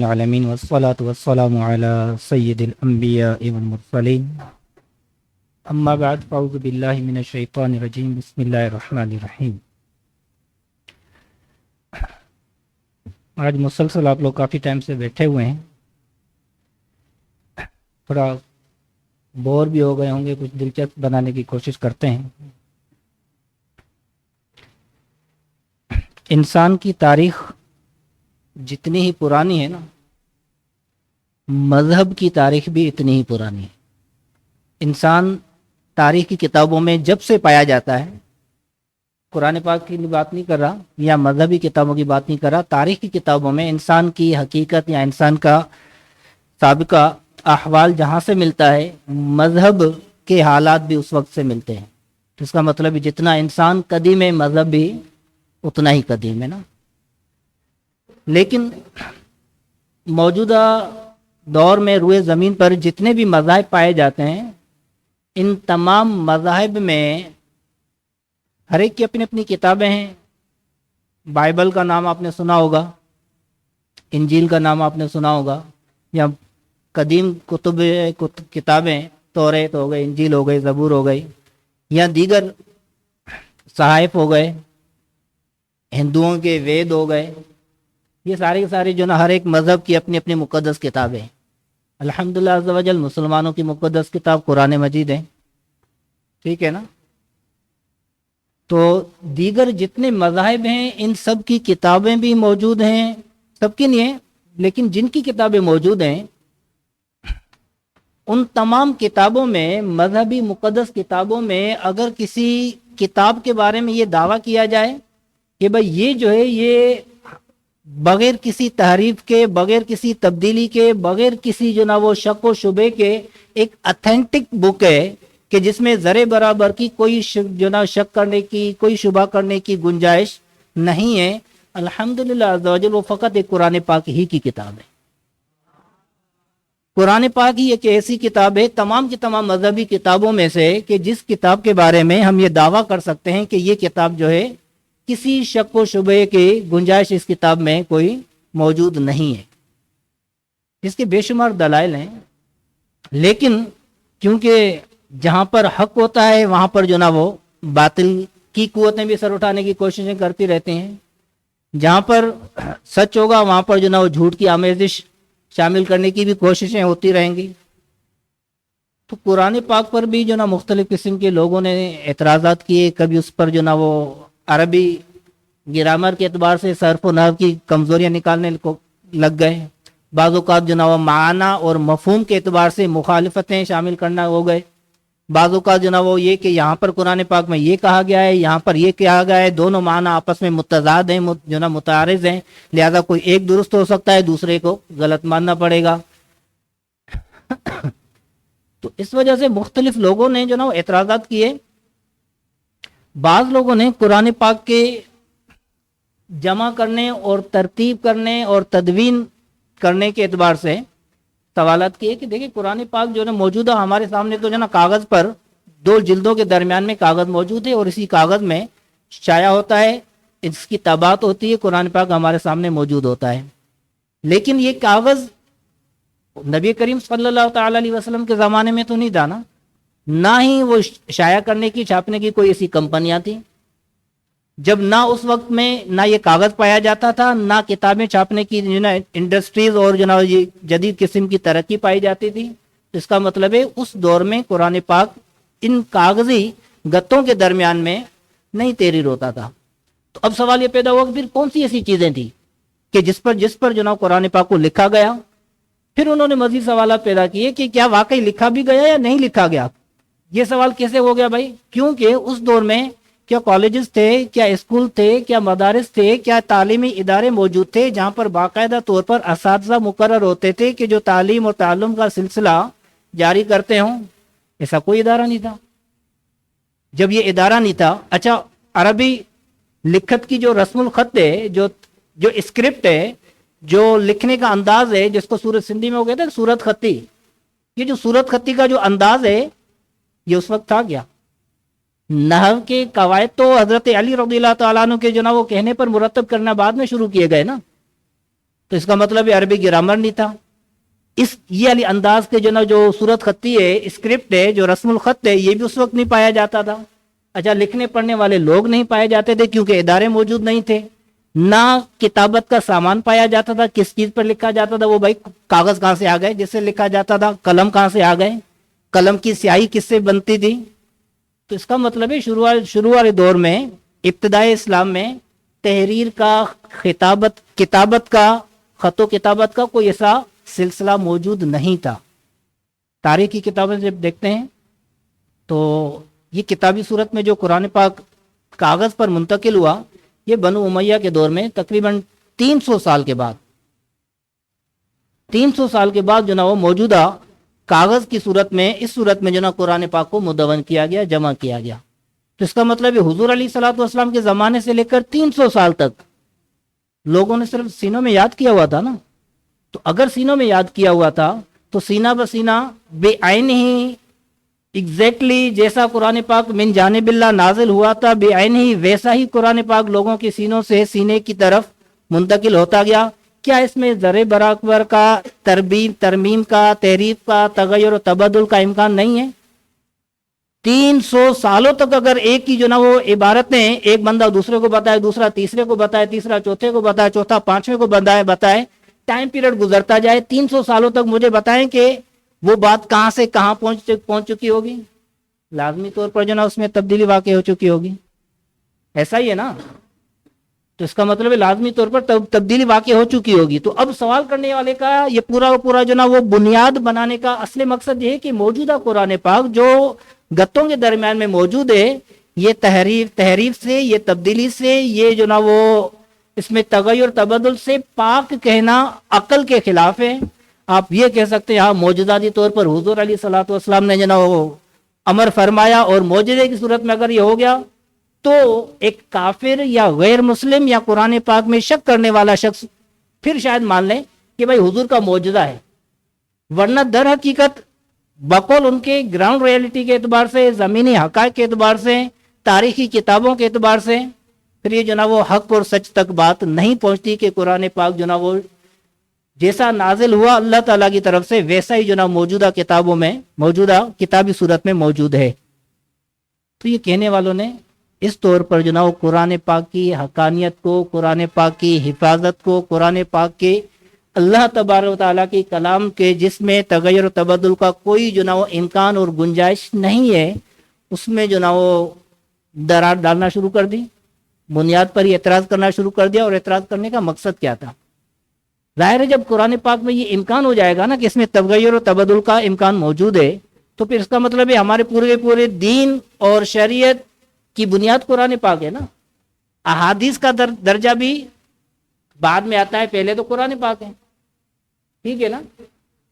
العالمین والصلاة والسلام علی سید الانبیاء والمرسلین اما بعد فاعوذ باللہ من الشیطان الرجیم بسم اللہ الرحمن الرحیم۔ آج مسلسل آپ لوگ کافی ٹائم سے بیٹھے ہوئے ہیں، تھوڑا بور بھی ہو گئے ہوں گے، کچھ دلچسپ بنانے کی کوشش کرتے ہیں۔ انسان کی تاریخ جتنی ہی پرانی ہے نا، مذہب کی تاریخ بھی اتنی ہی پرانی ہے۔ انسان تاریخ کی کتابوں میں جب سے پایا جاتا ہے، قرآن پاک کی بات نہیں کر رہا یا مذہبی کتابوں کی بات نہیں کر رہا، تاریخ کی کتابوں میں انسان کی حقیقت یا انسان کا سابقہ احوال جہاں سے ملتا ہے، مذہب کے حالات بھی اس وقت سے ملتے ہیں۔ تو اس کا مطلب جتنا انسان قدیم ہے، مذہب بھی اتنا ہی قدیم ہے نا۔ لیکن موجودہ دور میں روئے زمین پر جتنے بھی مذاہب پائے جاتے ہیں، ان تمام مذاہب میں ہر ایک کی اپنی اپنی کتابیں ہیں۔ بائبل کا نام آپ نے سنا ہوگا، انجیل کا نام آپ نے سنا ہوگا، یا قدیم کتابیں توریت ہو گئے، انجیل ہو گئی، زبور ہو گئی، یا دیگر صحائف ہو گئے، ہندوؤں کے وید ہو گئے۔ یہ ساری ساری جو نا ہر ایک مذہب کی اپنی اپنی مقدس کتابیں ہیں۔ الحمدللہ عز و جل مسلمانوں کی مقدس کتاب قرآن مجید ہے، ٹھیک ہے نا۔ تو دیگر جتنے مذاہب ہیں ان سب کی کتابیں بھی موجود ہیں، سب کی نہیں ہیں لیکن جن کی کتابیں موجود ہیں، ان تمام کتابوں میں، مذہبی مقدس کتابوں میں، اگر کسی کتاب کے بارے میں یہ دعویٰ کیا جائے کہ بھائی یہ جو ہے یہ بغیر کسی تحریف کے، بغیر کسی تبدیلی کے، بغیر کسی جو نا وہ شک و شبے کے ایک اتھینٹک بک ہے کہ جس میں ذرے برابر کی کوئی جو نا شک کرنے کی، کوئی شبہ کرنے کی گنجائش نہیں ہے، الحمدللہ عز و جل وہ فقط ایک قرآن پاک ہی کی کتاب ہے۔ قرآن پاک ہی ایک ایسی کتاب ہے تمام کی تمام مذہبی کتابوں میں سے کہ جس کتاب کے بارے میں ہم یہ دعویٰ کر سکتے ہیں کہ یہ کتاب جو ہے کسی شک و شبے کی گنجائش اس کتاب میں کوئی موجود نہیں ہے۔ اس کے بے شمار دلائل ہیں، لیکن کیونکہ جہاں پر حق ہوتا ہے وہاں پر جو نا وہ باطل کی قوتیں بھی سر اٹھانے کی کوششیں کرتی رہتی ہیں، جہاں پر سچ ہوگا وہاں پر جو نا وہ جھوٹ کی آمیزش شامل کرنے کی بھی کوششیں ہوتی رہیں گی۔ تو قرآن پاک پر بھی جو نا مختلف قسم کے لوگوں نے اعتراضات کیے، کبھی اس پر جو نا وہ عربی گرامر کے اعتبار سے صرف و نحو کی کمزوریاں نکالنے کو لگ گئے، بعض اوقات جو نا وہ معنی اور مفہوم کے اعتبار سے مخالفتیں شامل کرنا ہو گئے، بعض اوقات جو نا وہ یہ کہ یہاں پر قرآن پاک میں یہ کہا گیا ہے، یہاں پر یہ کہا گیا ہے، دونوں معنی آپس میں متضاد ہیں، جو نا متعارض ہیں، لہذا کوئی ایک درست ہو سکتا ہے، دوسرے کو غلط ماننا پڑے گا۔ تو اس وجہ سے مختلف لوگوں نے جو نا وہ اعتراضات کیے۔ بعض لوگوں نے قرآن پاک کے جمع کرنے اور ترتیب کرنے اور تدوین کرنے کے اعتبار سے سوالات کیے کہ دیکھیں قرآن پاک جو ہے موجودہ ہمارے سامنے تو جو نا کاغذ پر دو جلدوں کے درمیان میں کاغذ موجود ہے، اور اسی کاغذ میں شائع ہوتا ہے، اس کی طباعت ہوتی ہے، قرآن پاک ہمارے سامنے موجود ہوتا ہے۔ لیکن یہ کاغذ نبی کریم صلی اللہ تعالی علیہ وسلم کے زمانے میں تو نہیں تھا نا، نہ ہی وہ شائع کرنے کی، چھاپنے کی کوئی ایسی کمپنیاں تھیں، جب نہ اس وقت میں نہ یہ کاغذ پایا جاتا تھا، نہ کتابیں چھاپنے کی انڈسٹریز اور جو نا یہ جدید قسم کی ترقی پائی جاتی تھی۔ اس کا مطلب ہے اس دور میں قرآن پاک ان کاغذی گتوں کے درمیان میں نہیں تحریر ہوتا تھا۔ تو اب سوال یہ پیدا ہوا کہ پھر کون سی ایسی چیزیں تھیں کہ جس پر جو نا قرآن پاک کو لکھا گیا۔ پھر انہوں نے مزید سوالات پیدا کیے کہ کیا واقعی لکھا بھی گیا یا نہیں لکھا گیا۔ یہ سوال کیسے ہو گیا بھائی؟ کیونکہ اس دور میں کیا کالجز تھے، کیا اسکول تھے، کیا مدارس تھے، کیا تعلیمی ادارے موجود تھے جہاں پر باقاعدہ طور پر اساتذہ مقرر ہوتے تھے کہ جو تعلیم اور تعلم کا سلسلہ جاری کرتے ہوں؟ ایسا کوئی ادارہ نہیں تھا۔ جب یہ ادارہ نہیں تھا، اچھا عربی لکھت کی جو رسم الخط ہے، جو اسکرپٹ ہے، جو لکھنے کا انداز ہے، جس کو سورت سندھی میں ہو گیا تھا سورت خطی، یہ جو سورت خطی کا جو انداز ہے یہ اس وقت تھا کیا؟ نحو کے قواعد تو حضرت علی رضی اللہ تعالیٰ عنہ کے جو نا وہ کہنے پر مرتب کرنا بعد میں شروع کیے گئے نا۔ تو اس کا مطلب یہ عربی گرامر نہیں تھا. یہ علی انداز کے جو صورت خطی ہے، اسکرپٹ ہے، جو رسم الخط ہے، یہ بھی اس وقت نہیں پایا جاتا تھا. اچھا، لکھنے پڑھنے والے لوگ نہیں پائے جاتے تھے کیونکہ ادارے موجود نہیں تھے. نہ کتابت کا سامان پایا جاتا تھا. کس چیز پر لکھا جاتا تھا؟ وہ بھائی کاغذ کہاں سے آ گئے جس سے لکھا جاتا تھا؟ قلم کہاں سے آ گئے؟ قلم کی سیاہی کس سے بنتی تھی؟ تو اس کا مطلب ہے شروع والے دور میں، ابتدائی اسلام میں تحریر کا، کتابت کا، خط و کتابت کا کوئی ایسا سلسلہ موجود نہیں تھا. تاریخ کی کتابیں جب دیکھتے ہیں تو یہ کتابی صورت میں جو قرآن پاک کاغذ پر منتقل ہوا، یہ بنو امیہ کے دور میں تقریباً 300 سال کے بعد 300 سال کے بعد وہ موجودہ کاغذ کی صورت میں، اس صورت میں قرآن پاک کو مدون کیا گیا، جمع کیا گیا. تو اس کا مطلب ہے حضور علیہ الصلوۃ والسلام کے زمانے سے لے کر 300 سال تک لوگوں نے صرف سینوں میں یاد کیا ہوا تھا نا. تو اگر سینوں میں یاد کیا ہوا تھا تو سینہ بسینہ بے عین ہی ایگزیکٹلی جیسا قرآن پاک من جانب اللہ نازل ہوا تھا، بے عین ہی ویسا ہی قرآن پاک لوگوں کے سینوں سے سینے کی طرف منتقل ہوتا گیا. کیا اس میں ذرے برابر کا ترمیم کا، تحریف کا، تغیر و تبدل کا امکان نہیں ہے؟ 300 سالوں تک اگر ایک کی وہ عبارتیں ایک بندہ دوسرے کو بتائے، دوسرا تیسرے کو بتائے، تیسرا چوتھے کو بتائے، چوتھا پانچویں کو بتائے، ٹائم پیریڈ گزرتا جائے، 300 سالوں تک مجھے بتائیں کہ وہ بات کہاں سے کہاں پہنچ چکی ہوگی. لازمی طور پر اس میں تبدیلی واقع ہو چکی ہوگی. ایسا ہی ہے نا. تو اس کا مطلب ہے لازمی طور پر تبدیلی واقع ہو چکی ہوگی. تو اب سوال کرنے والے کا یہ پورا وہ بنیاد بنانے کا اصل مقصد یہ ہے کہ موجودہ قرآن پاک جو گتوں کے درمیان میں موجود ہے، یہ تحریف سے، یہ تبدیلی سے، یہ وہ اس میں تغیر تبدل سے پاک کہنا عقل کے خلاف ہے. آپ یہ کہہ سکتے ہیں معجزاتی طور پر حضور علیہ الصلوۃ والسلام نے وہ امر فرمایا اور معجزے کی صورت میں اگر یہ ہو گیا تو ایک کافر یا غیر مسلم یا قرآن پاک میں شک کرنے والا شخص پھر شاید مان لیں کہ بھائی حضور کا معجزہ ہے. ورنہ در حقیقت بقول ان کے گراؤنڈ ریئلٹی کے اعتبار سے، زمینی حقائق کے اعتبار سے، تاریخی کتابوں کے اعتبار سے پھر یہ وہ حق اور سچ تک بات نہیں پہنچتی کہ قرآن پاک وہ جیسا نازل ہوا اللہ تعالیٰ کی طرف سے ویسا ہی موجودہ کتابوں میں، موجودہ کتابی صورت میں موجود ہے. تو یہ کہنے والوں نے اس طور پر وہ قرآن پاک کی حقانیت کو، قرآن پاک کی حفاظت کو، قرآن پاک کے اللہ تبارک و تعالیٰ کی کلام کے جس میں تغیر و تبدل کا کوئی وہ امکان اور گنجائش نہیں ہے، اس میں وہ درار ڈالنا شروع کر دی، بنیاد پر ہی اعتراض کرنا شروع کر دیا. اور اعتراض کرنے کا مقصد کیا تھا؟ ظاہر ہے جب قرآن پاک میں یہ امکان ہو جائے گا نا کہ اس میں تغیر و تبدل کا امکان موجود ہے، تو پھر اس کا مطلب ہے ہمارے پورے دین اور شریعت کی بنیاد قرآن پاک ہے نا. احادیث کا درجہ بھی بعد میں آتا ہے، پہلے تو قرآن پاک ہے. ٹھیک ہے نا.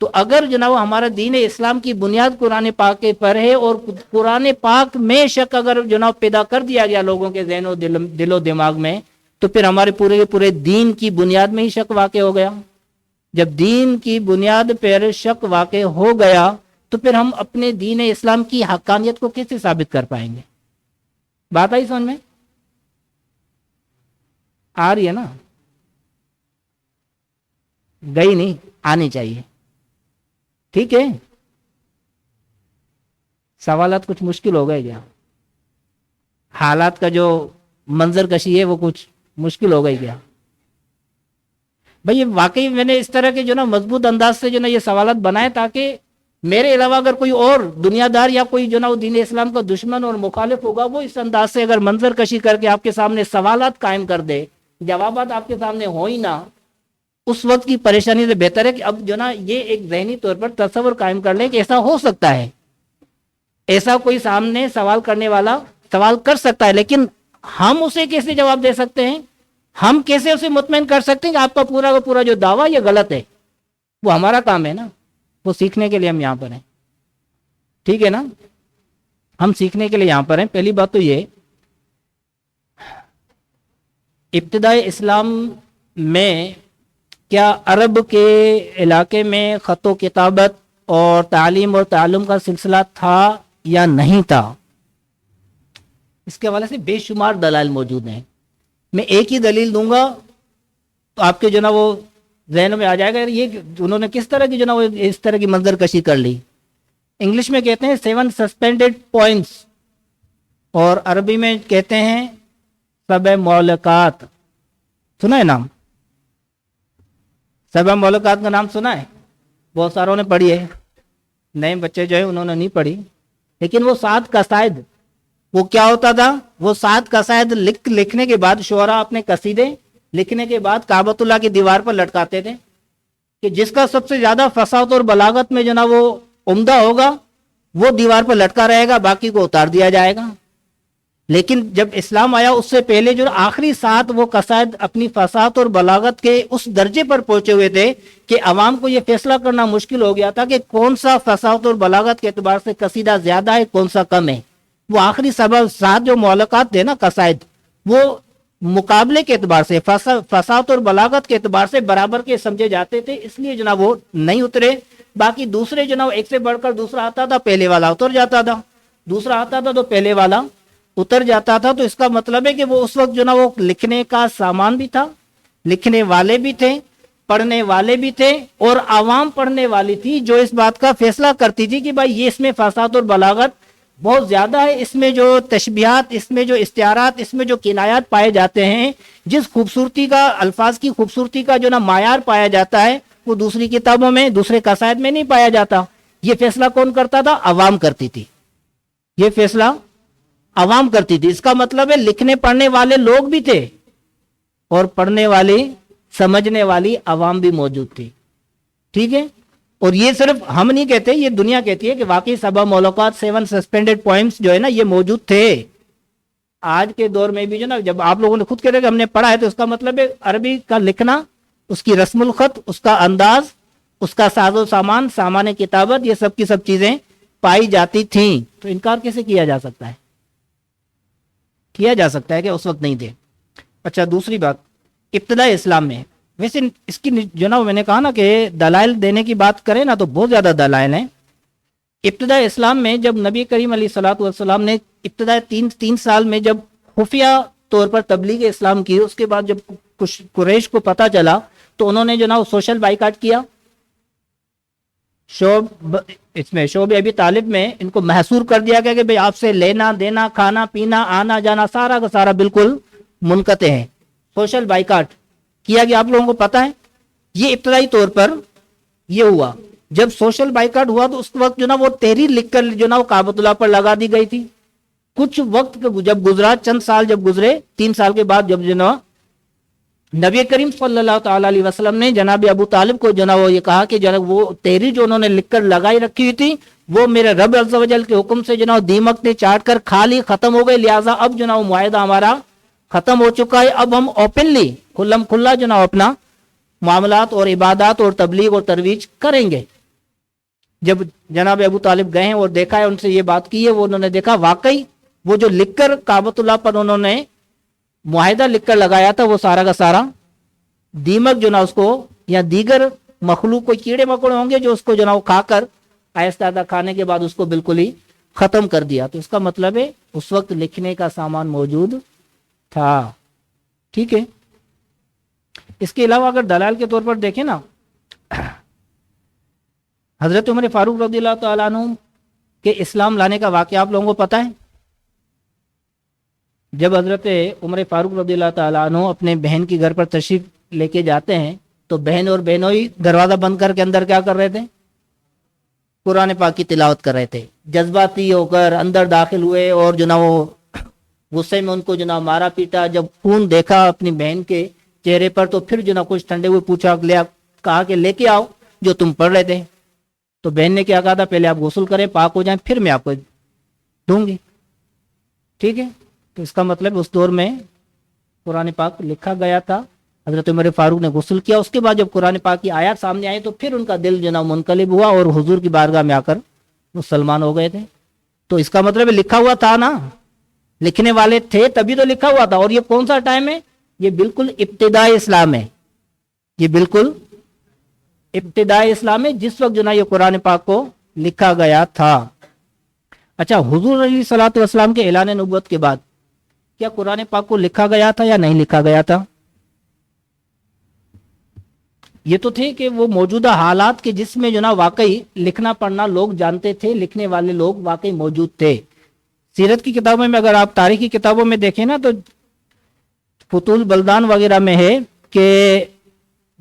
تو اگر ہمارا دین اسلام کی بنیاد قرآن پاک کے پر ہے اور قرآن پاک میں شک اگر پیدا کر دیا گیا لوگوں کے ذہن و دل و دماغ میں، تو پھر ہمارے پورے دین کی بنیاد میں ہی شک واقع ہو گیا. جب دین کی بنیاد پر شک واقع ہو گیا تو پھر ہم اپنے دین اسلام کی حقانیت کو کیسے ثابت کر پائیں گے؟ بات آئی سمجھ میں؟ آ رہی ہے نا؟ گئی نہیں، آنی چاہیے. ٹھیک ہے. سوالات کچھ مشکل ہو گئے کیا؟ حالات کا جو منظر کشی ہے وہ کچھ مشکل ہو گئی کیا؟ بھئی واقعی میں نے اس طرح کے مضبوط انداز سے یہ سوالات بنائے تاکہ میرے علاوہ اگر کوئی اور دنیا دار یا کوئی دین اسلام کا دشمن اور مخالف ہوگا وہ اس انداز سے اگر منظر کشی کر کے آپ کے سامنے سوالات قائم کر دے، جوابات آپ کے سامنے ہو ہی نہ، اس وقت کی پریشانی سے بہتر ہے کہ اب یہ ایک ذہنی طور پر تصور قائم کر لیں کہ ایسا ہو سکتا ہے، ایسا کوئی سامنے سوال کرنے والا سوال کر سکتا ہے. لیکن ہم اسے کیسے جواب دے سکتے ہیں؟ ہم کیسے اسے مطمئن کر سکتے ہیں کہ آپ کا پورا جو دعویٰ یہ غلط ہے؟ وہ ہمارا کام ہے نا. وہ سیکھنے کے لیے ہم یہاں پر ہیں. ٹھیک ہے نا. ہم سیکھنے کے لیے یہاں پر ہیں. پہلی بات تو یہ، ابتدائی اسلام میں کیا عرب کے علاقے میں خط و کتابت اور تعلیم اور تعلم کا سلسلہ تھا یا نہیں تھا؟ اس کے حوالے سے بے شمار دلائل موجود ہیں. میں ایک ہی دلیل دوں گا تو آپ کے وہ ذہن میں آ جائے گا یہ انہوں نے کس طرح کی جو نا وہ اس طرح کی منظر کشی کر لی. انگلش میں کہتے ہیں 7 سسپینڈڈ پوائنٹس اور عربی میں کہتے ہیں 7 مولکات. سنا ہے نام؟ 7 مولکات کا نام سنا ہے؟ بہت ساروں نے پڑھی ہے، نئے بچے جو ہے انہوں نے نہیں پڑھی. لیکن وہ 7 قصائد، وہ کیا ہوتا تھا؟ وہ 7 قصائد لکھنے کے بعد شعراء اپنے قصیدے لکھنے کے بعد کعبۃ اللہ کی دیوار پر لٹکاتے تھے کہ جس کا سب سے زیادہ فصاحت اور بلاغت میں جو نا وہ عمدہ ہوگا وہ دیوار پر لٹکا رہے گا، باقی کو اتار دیا جائے گا. لیکن جب اسلام آیا اس سے پہلے جو آخری 7 وہ قصائد اپنی فصاحت اور بلاغت کے اس درجے پر پہنچے ہوئے تھے کہ عوام کو یہ فیصلہ کرنا مشکل ہو گیا تھا کہ کون سا فصاحت اور بلاغت کے اعتبار سے قصیدہ زیادہ ہے، کون سا کم ہے. وہ آخری 7 جو مولکات تھے نا قصائد، وہ مقابلے کے اعتبار سے فصاحت اور بلاغت کے اعتبار سے برابر کے سمجھے جاتے تھے، اس لیے جناب وہ نہیں اترے. باقی دوسرے جناب ایک سے بڑھ کر دوسرا آتا تھا، پہلے والا اتر جاتا تھا، دوسرا آتا تھا تو پہلے والا اتر جاتا تھا. تو اس کا مطلب ہے کہ وہ اس وقت جو نا وہ لکھنے کا سامان بھی تھا، لکھنے والے بھی تھے، پڑھنے والے بھی تھے، اور عوام پڑھنے والی تھی جو اس بات کا فیصلہ کرتی تھی کہ بھائی یہ اس میں فصاحت اور بلاغت بہت زیادہ ہے، اس میں جو تشبیہات، اس میں جو استعارات، اس میں جو کنایات پائے جاتے ہیں، جس خوبصورتی کا، الفاظ کی خوبصورتی کا جو نا معیار پایا جاتا ہے وہ دوسری کتابوں میں، دوسرے قصائد میں نہیں پایا جاتا. یہ فیصلہ کون کرتا تھا؟ عوام کرتی تھی. یہ فیصلہ عوام کرتی تھی. اس کا مطلب ہے لکھنے پڑھنے والے لوگ بھی تھے اور پڑھنے والی سمجھنے والی عوام بھی موجود تھی. ٹھیک ہے؟ اور یہ صرف ہم نہیں کہتے، یہ دنیا کہتی ہے کہ واقعی 7 مولکات 7 سسپینڈڈ پوائنٹس جو ہے نا یہ موجود تھے. آج کے دور میں بھی جو نا جب آپ لوگوں نے خود کہہ رہے کہ ہم نے پڑھا ہے تو اس کا مطلب ہے عربی کا لکھنا، اس کی رسم الخط، اس کا انداز، اس کا ساز و سامان کتابت، یہ سب کی سب چیزیں پائی جاتی تھیں. تو انکار کیسے کیا جا سکتا ہے؟ کیا جا سکتا ہے کہ اس وقت نہیں تھے. اچھا دوسری بات، ابتداء اسلام میں ویسے اس کی جو نا میں نے کہا نا کہ دلائل دینے کی بات کریں نا تو بہت زیادہ دلائل ہیں. ابتداء اسلام میں جب نبی کریم علیہ الصلوۃ والسلام نے ابتداء 3 سال میں جب خفیہ طور پر تبلیغ اسلام کی، اس کے بعد جب کچھ قریش کو پتہ چلا تو انہوں نے جو نا سوشل بائیکاٹ کیا. شعب ابی طالب میں ان کو محصور کر دیا گیا کہ بھئی آپ سے لینا دینا، کھانا پینا، آنا جانا سارا کا سارا بالکل منقطع ہے. سوشل بائیکاٹ کیا گیا. آپ لوگوں کو پتہ ہے یہ ابتدائی طور پر یہ ہوا. جب سوشل بائیکاٹ ہوا تو اس وقت جو نا وہ تحریر لکھ کر جو نا وہ کعبۃ اللہ پر لگا دی گئی تھی. کچھ وقت جب گزرا، چند سال جب گزرے، 3 سال کے بعد جب جو نا نبی کریم صلی اللہ تعالی علیہ وسلم نے جناب ابو طالب کو جو نا وہ یہ کہا کہ جناب وہ تحریر جو انہوں نے لکھ کر لگائی رکھی ہوئی تھی وہ میرے رب عز و جل کے حکم سے جو نا دیمک نے چاٹ کر کھا لی، ختم ہو گئی، لہٰذا اب جو نا وہ معاہدہ ہمارا ختم ہو چکا ہے. اب ہم اوپنلی کھلم کھلا جو نا اپنا معاملات اور عبادات اور تبلیغ اور ترویج کریں گے. جب جناب ابو طالب گئے ہیں اور دیکھا ہے، ان سے یہ بات کی ہے، وہ انہوں نے دیکھا واقعی وہ جو لکھ کر کعبۃ اللہ پر انہوں نے معاہدہ لکھ کر لگایا تھا وہ سارا کا سارا دیمک جو نا اس کو یا دیگر مخلوق کوئی کیڑے مکوڑے ہوں گے جو اس کو جو نا وہ کھا کر آہستہ آہستہ کھانے کے بعد اس کو بالکل ہی ختم کر دیا. تو اس کا مطلب ہے اس وقت لکھنے کا سامان موجود تھا. ٹھیک ہے؟ اس کے علاوہ اگر دلائل کے طور پر دیکھیں نا، حضرت عمر فاروق رضی اللہ تعالیٰ عنہ کے اسلام لانے کا واقعہ آپ لوگوں کو پتہ ہے. جب حضرت عمر فاروق رضی اللہ تعالیٰ عنہ اپنے بہن کی گھر پر تشریف لے کے جاتے ہیں تو بہن اور بہنوئی دروازہ بند کر کے اندر کیا کر رہے تھے؟ قرآن پاک کی تلاوت کر رہے تھے. جذباتی ہو کر اندر داخل ہوئے اور جو نا وہ غصے میں ان کو جو نا مارا پیٹا. جب خون دیکھا اپنی بہن کے چہرے پر تو پھر جو نا کچھ ٹھنڈے ہوئے پوچھا، کہا کہ لے کے آؤ جو تم پڑھ رہے تھے. تو بہن نے کیا کہا تھا؟ پہلے آپ غسل کریں، پاک ہو جائیں، پھر میں آپ کو دوں گی. ٹھیک ہے؟ تو اس کا مطلب اس دور میں قرآن پاک لکھا گیا تھا. حضرت عمر فاروق نے غسل کیا، اس کے بعد جب قرآن پاک کی آیات سامنے آئی تو پھر ان کا دل جو نا منقلب ہوا اور حضور کی بارگاہ میں آ کر مسلمان ہو گئے تھے. تو اس کا مطلب لکھا ہوا تھا نا، لکھنے والے تھے تبھی تو لکھا ہوا تھا. اور یہ کون سا ٹائم ہے؟ یہ بالکل ابتدائی اسلام ہے. یہ بالکل ابتدائی اسلام ہے جس وقت جو نا یہ قرآن پاک کو لکھا گیا تھا. اچھا، حضور علیہ الصلوۃ والسلام کے اعلان نبوت کے بعد کیا قرآن پاک کو لکھا گیا تھا یا نہیں لکھا گیا تھا؟ یہ تو تھے کہ وہ موجودہ حالات کے جس میں جو نا واقعی لکھنا پڑھنا لوگ جانتے تھے، لکھنے والے لوگ واقعی موجود تھے۔ سیرت کی کتابوں میں اگر آپ تاریخی کتابوں میں دیکھیں نا تو فتول بلدان وغیرہ میں ہے کہ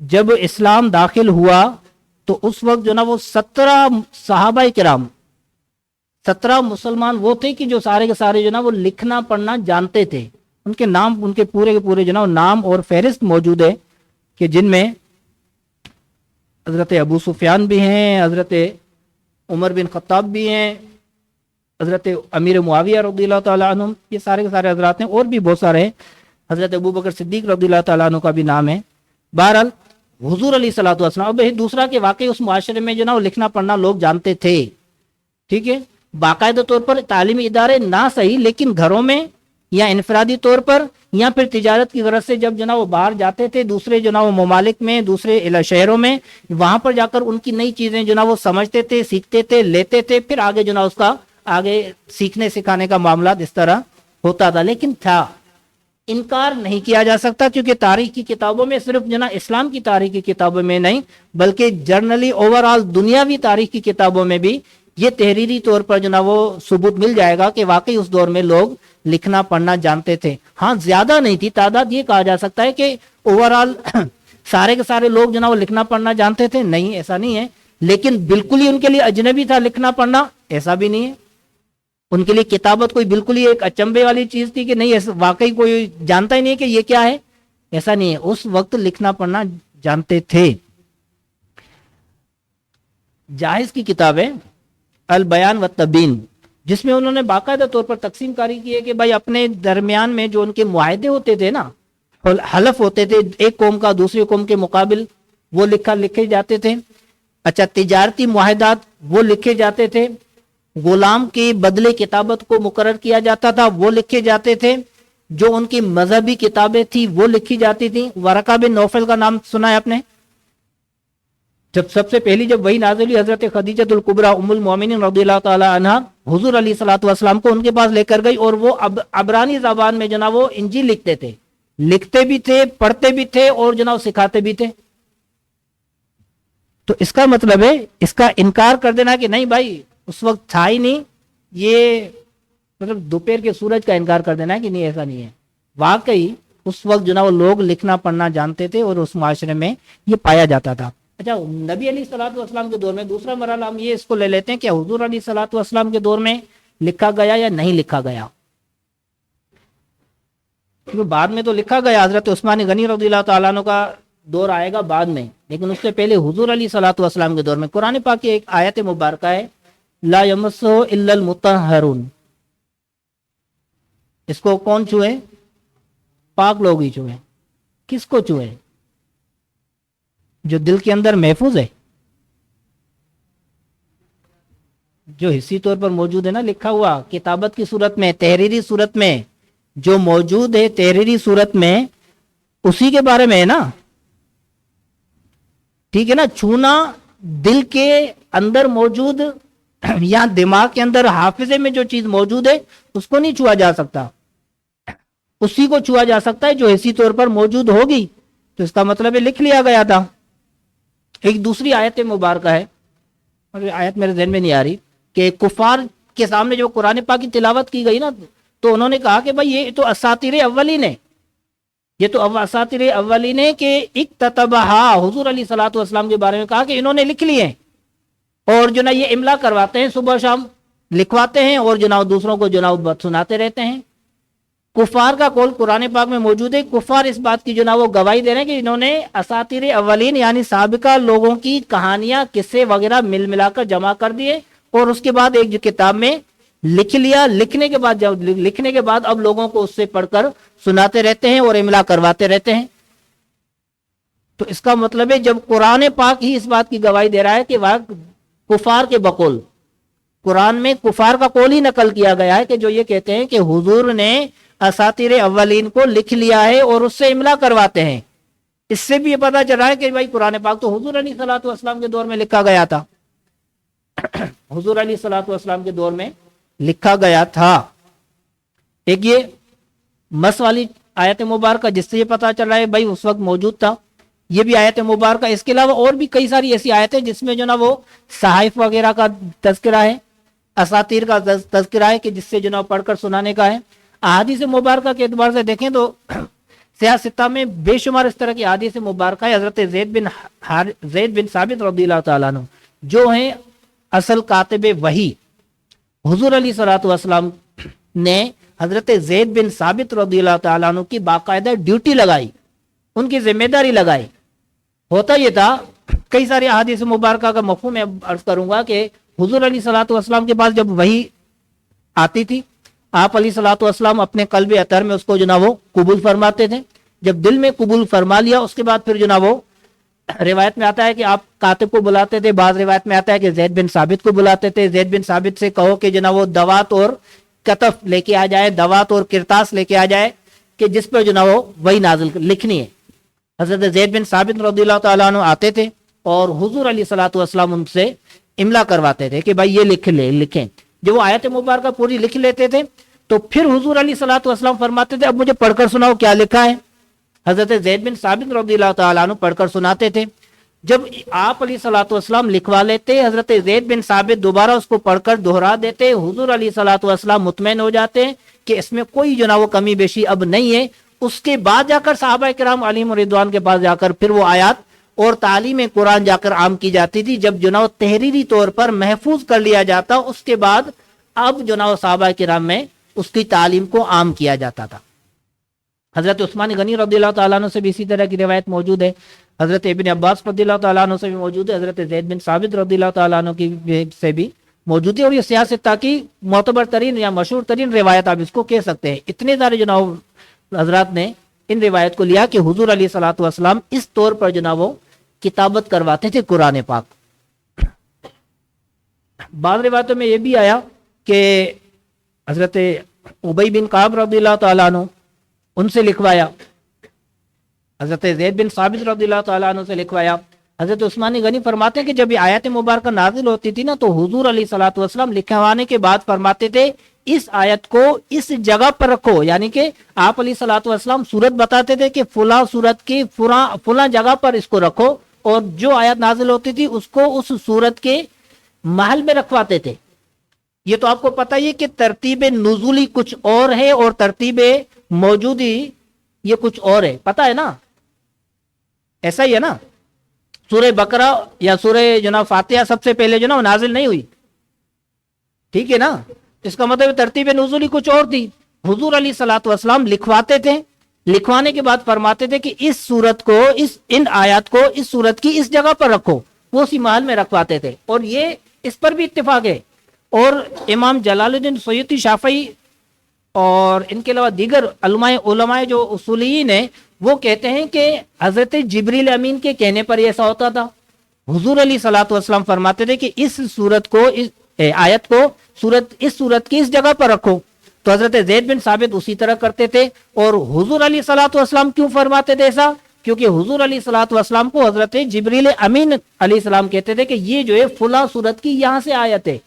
جب اسلام داخل ہوا تو اس وقت جو نا وہ 17 صحابہ کرام، 17 مسلمان وہ تھے کہ جو سارے کے سارے جو نا وہ لکھنا پڑھنا جانتے تھے۔ ان کے نام، ان کے پورے جو نا نام اور فہرست موجود ہے کہ جن میں حضرت ابو سفیان بھی ہیں، حضرت عمر بن خطاب بھی ہیں، حضرت امیر معاویہ رضی اللہ تعالیٰ عنہ، یہ سارے کے سارے حضرات ہیں، اور بھی بہت سارے ہیں، حضرت ابو بکر صدیق رضی اللہ تعالیٰ عنہ کا بھی نام ہے۔ بہرحال حضور علیہ الصلوۃ والسلام، اب دوسرا کہ واقعی اس معاشرے میں جو نا وہ لکھنا پڑھنا لوگ جانتے تھے، ٹھیک ہے، باقاعدہ طور پر تعلیمی ادارے نہ صحیح لیکن گھروں میں یا انفرادی طور پر یا پھر تجارت کی غرض سے جب جو نا وہ باہر جاتے تھے دوسرے جو نا وہ ممالک میں، دوسرے شہروں میں، وہاں پر جا کر ان کی نئی چیزیں جو نا وہ سمجھتے تھے، سیکھتے تھے، لیتے تھے، پھر آگے جو نا اس کا آگے سیکھنے سکھانے کا معاملہ اس طرح ہوتا تھا۔ لیکن تھا، انکار نہیں کیا جا سکتا، کیونکہ تاریخ کی کتابوں میں صرف جو نا اسلام کی تاریخ کی کتابوں میں نہیں بلکہ جرنلی اوور آل دنیاوی تاریخ کی کتابوں میں بھی یہ تحریری طور پر جو نا وہ ثبوت مل جائے گا کہ واقعی اس دور میں لوگ لکھنا پڑھنا جانتے تھے۔ ہاں زیادہ نہیں تھی تعداد، یہ کہا جا سکتا ہے کہ اوور آل سارے کے سارے لوگ جو نا وہ لکھنا پڑھنا جانتے تھے، نہیں ایسا نہیں ہے، لیکن بالکل ہی ان کے لیے اجنبی تھا لکھنا پڑھنا، ایسا بھی نہیں ہے۔ ان کے لیے کتابت کوئی بالکل ہی ایک اچنبے والی چیز تھی کہ نہیں واقعی کوئی جانتا ہی نہیں کہ یہ کیا ہے، ایسا نہیں ہے، اس وقت لکھنا پڑھنا جانتے تھے۔ جاہز کی کتاب ہے البیان والتبیین، جس میں انہوں نے باقاعدہ طور پر تقسیم کاری کی ہے کہ بھائی اپنے درمیان میں جو ان کے معاہدے ہوتے تھے نا، حلف ہوتے تھے ایک قوم کا دوسری قوم کے مقابل، وہ لکھے جاتے تھے۔ اچھا، تجارتی معاہدات وہ لکھے جاتے تھے، غلام کے بدلے کتابت کو مقرر کیا جاتا تھا، وہ لکھے جاتے تھے، جو ان کی مذہبی کتابیں تھی وہ لکھی جاتی تھی۔ ورقہ بن نوفل کا نام سنا ہے آپ نے؟ جب سب سے پہلی جب وہی نازل ہوئی، حضرت خدیجہ الکبریٰ ام المومنین رضی اللہ تعالی عنہا حضور علیہ الصلوۃ والسلام کو ان کے پاس لے کر گئی، اور وہ عبرانی زبان میں جناب وہ انجیل لکھتے تھے، لکھتے بھی تھے، پڑھتے بھی تھے، اور جناب سکھاتے بھی تھے۔ تو اس کا مطلب ہے اس کا انکار کر دینا کہ نہیں بھائی اس وقت تھا ہی نہیں، یہ مطلب دوپہر کے سورج کا انکار کر دینا ہے کہ نہیں، ایسا نہیں ہے۔ واقعی اس وقت جو نا وہ لوگ لکھنا پڑھنا جانتے تھے اور اس معاشرے میں یہ پایا جاتا تھا۔ اچھا، نبی علیہ الصلوۃ والسلام کے دور میں دوسرا مرحلہ ہم یہ اس کو لے لیتے ہیں کہ حضور علیہ الصلوۃ والسلام کے دور میں لکھا گیا یا نہیں لکھا گیا۔ کیونکہ بعد میں تو لکھا گیا، حضرت عثمان غنی رضی اللہ تعالیٰ عنہ کا دور آئے گا بعد میں، لیکن اس سے پہلے حضور علیہ الصلوۃ والسلام کے دور میں قرآن پاک کی ایک آیت مبارکہ ہے، لا یمسہ الا المطہرون، اس کو کون چھوئے؟ پاک لوگ ہی چھوئے۔ کس کو چھوئے؟ جو دل کے اندر محفوظ ہے، جو حصی طور پر موجود ہے نا، لکھا ہوا کتابت کی صورت میں، تحریری صورت میں جو موجود ہے، تحریری صورت میں اسی کے بارے میں ہے نا، ٹھیک ہے نا۔ چھونا دل کے اندر موجود یا دماغ کے اندر حافظے میں جو چیز موجود ہے اس کو نہیں چھوا جا سکتا، اسی کو چھوا جا سکتا ہے جو حصی طور پر موجود ہوگی۔ تو اس کا مطلب ہے لکھ لیا گیا تھا۔ ایک دوسری آیت مبارکہ ہے، آیت میرے ذہن میں نہیں آ رہی، کہ کفار کے سامنے جو قرآن پاک کی تلاوت کی گئی نا، تو انہوں نے کہا کہ بھائی یہ تو اساطیر اولین ہے، یہ تو اساطیر اولین ہے، کہ اکتتبہا، حضور علیہ الصلوۃ والسلام کے بارے میں کہا کہ انہوں نے لکھ لیے ہیں، اور جو نا یہ املا کرواتے ہیں، صبح شام لکھواتے ہیں، اور جو نا دوسروں کو جو نا سناتے رہتے ہیں۔ کفار کا قول قرآن پاک میں موجود ہے، کفار اس بات کی جو نا وہ گواہی دے رہے ہیں کہ انہوں نے اساطیر اولین یعنی سابقہ لوگوں کی کہانیاں، قصے وغیرہ ملا کر جمع کر دیے، اور اس کے بعد ایک جو کتاب میں لکھ لیا۔ لکھنے کے بعد اب لوگوں کو اس سے پڑھ کر سناتے رہتے ہیں اور املا کرواتے رہتے ہیں۔ تو اس کا مطلب ہے جب قرآن پاک ہی اس بات کی گواہی دے رہا ہے کہ کفار کے بقول، قرآن میں کفار کا قول ہی نقل کیا گیا ہے کہ جو یہ کہتے ہیں کہ حضور نے اساطیر اولین کو لکھ لیا ہے اور اس سے املا کرواتے ہیں، اس سے بھی یہ پتا چل رہا ہے کہ بھائی قرآن پاک تو حضور علیہ الصلوۃ والسلام کے دور میں لکھا گیا تھا، حضور علیہ الصلوۃ والسلام کے دور میں لکھا گیا تھا۔ ایک یہ مس والی آیت مبارکہ جس سے یہ پتا چل رہا ہے بھائی اس وقت موجود تھا۔ یہ بھی آیت مبارکہ. اس کے علاوہ اور بھی کئی ساری ایسی آیتیں جس میں جو نا وہ صحائف وغیرہ کا تذکرہ ہے, اساطیر کا تذکرہ ہے کہ جس سے جو نا پڑھ کر سنانے کا ہے. احادیث مبارکہ کے اعتبار سے دیکھیں تو سیاہ ستہ میں بے شمار اس طرح کی احادیث مبارکہ ہے. حضرت زید بن ثابت رضی اللہ تعالیٰ عنہ جو ہیں اصل کاتب وحی, حضور علیہ صلاۃ والسلام نے حضرت زید بن ثابت رضی اللہ تعالیٰ عنہ کی باقاعدہ ڈیوٹی لگائی, ان کی ذمہ داری لگائی. ہوتا یہ تھا, کئی ساری احادیث مبارکہ کا مفہوم میں عرض کروں گا کہ حضور علیہ صلاۃ والسلام کے پاس جب وحی آتی تھی, آپ علیہ صلاۃ والسلام اپنے قلب اطہر میں اس کو جو نا وہ قبول فرماتے تھے. جب دل میں قبول فرما لیا اس کے بعد پھر جو نا وہ روایت میں آتا ہے کہ آپ کاتب کو بلاتے تھے, بعض روایت میں آتا ہے کہ زید بن ثابت کو بلاتے تھے. زید بن ثابت سے کہو کہ جو نا وہ دوات اور کتف لے کے آ جائے, دوات اور کرتاس لے کے آ جائے کہ جس پر جو نا وہ وہی نازل لکھنی ہے. حضرت زید بن ثابت رضی اللہ تعالیٰ عنہ آتے تھے اور حضور علیہ صلاۃ والسلام ان سے املا کرواتے تھے کہ بھائی یہ لکھیں. جب وہ آیت مبارکہ پوری لکھ لیتے تھے تو پھر حضور علیہ صلاۃ والسلام فرماتے تھے اب مجھے پڑھ کر سناؤ کیا لکھا ہے. حضرت زید بن ثابت رضی اللہ تعالیٰ عنہ پڑھ کر سناتے تھے. جب آپ علیہ صلاۃ والسلام لکھوا لیتے, حضرت زید بن ثابت دوبارہ اس کو پڑھ کر دہرا دیتے. حضور علیہ صلاۃ والسلام مطمئن ہو جاتے کہ اس میں کوئی جو نا وہ کمی بیشی اب نہیں ہے. اس کے بعد جا کر صحابہ کرام علیہم رضوان کے پاس جا کر پھر وہ آیات اور تعلیم قرآن جا کر عام کی جاتی تھی. جب جو نا وہ تحریری طور پر محفوظ کر لیا جاتا, اس کے بعد اب جو نا وہ صحابہ کرام میں اس کی تعلیم کو عام کیا جاتا تھا. حضرت عثمان غنی رضی اللہ تعالیٰ عنہ سے بھی اسی طرح کی روایت موجود ہے. حضرت ابن عباس رضی اللہ تعالیٰ عنہ سے بھی موجود ہے. حضرت زید بن ثابت رضی اللہ تعالیٰ عنہ کی سے بھی موجود ہے. اور یہ سیاست کی معتبر ترین یا مشہور ترین روایت آپ اس کو کہہ سکتے ہیں. اتنے سارے جو نا حضرات نے ان روایت کو لیا کہ حضور علیہ صلاۃ والسلام اس طور پر جو نا وہ کتابت کرواتے تھے قرآن پاک. بعض روایتوں میں یہ بھی آیا کہ حضرت ابی بن کعب رضی اللہ تعالیٰ عنہ ان سے لکھوایا, حضرت زید بن ثابت رضی اللہ تعالیٰ عنہ سے لکھوایا. حضرت عثمان غنی فرماتے ہیں کہ جب یہ آیت مبارکہ نازل ہوتی تھی نا تو حضور علیہ صلاۃ والسلام لکھوانے کے بعد فرماتے تھے اس آیت کو اس جگہ پر رکھو. یعنی کہ آپ علیہ صلاۃ والسلام صورت بتاتے تھے کہ فلاں صورت کی فلاں جگہ پر اس کو رکھو, اور جو آیت نازل ہوتی تھی اس کو اس صورت کے محل میں رکھواتے تھے. یہ تو آپ کو پتہ ہی ہے کہ ترتیب نزولی کچھ اور ہے اور ترتیب موجودی یہ کچھ اور ہے, پتہ ہے نا, ایسا ہی ہے نا. سورہ بقرہ یا سورہ جو نا فاتحہ سب سے پہلے جو نا نازل نہیں ہوئی, ٹھیک ہے نا. اس کا مطلب ترتیب نزولی کچھ اور تھی. حضور علیہ صلاۃ والسلام لکھواتے تھے, لکھوانے کے بعد فرماتے تھے کہ اس صورت کو ان آیات کو اس صورت کی اس جگہ پر رکھو, وہ اسی محل میں رکھواتے تھے. اور یہ اس پر بھی اتفاق ہے. اور امام جلال الدین سیوطی شافعی اور ان کے علاوہ دیگر علماء جو اصولیین ہیں وہ کہتے ہیں کہ حضرت جبریل امین کے کہنے پر ایسا ہوتا تھا. حضور علیہ صلاۃ والسلام فرماتے تھے کہ اس صورت کو آیت کو اس صورت کی اس جگہ پر رکھو, تو حضرت زید بن ثابت اسی طرح کرتے تھے. اور حضور علیہ صلاۃ والسلام کیوں فرماتے تھے ایسا؟ کیونکہ حضور علیہ صلاۃ والسلام کو حضرت جبریل امین علیہ السلام کہتے تھے کہ یہ جو ہے فلاں صورت کی یہاں سے آیت ہے.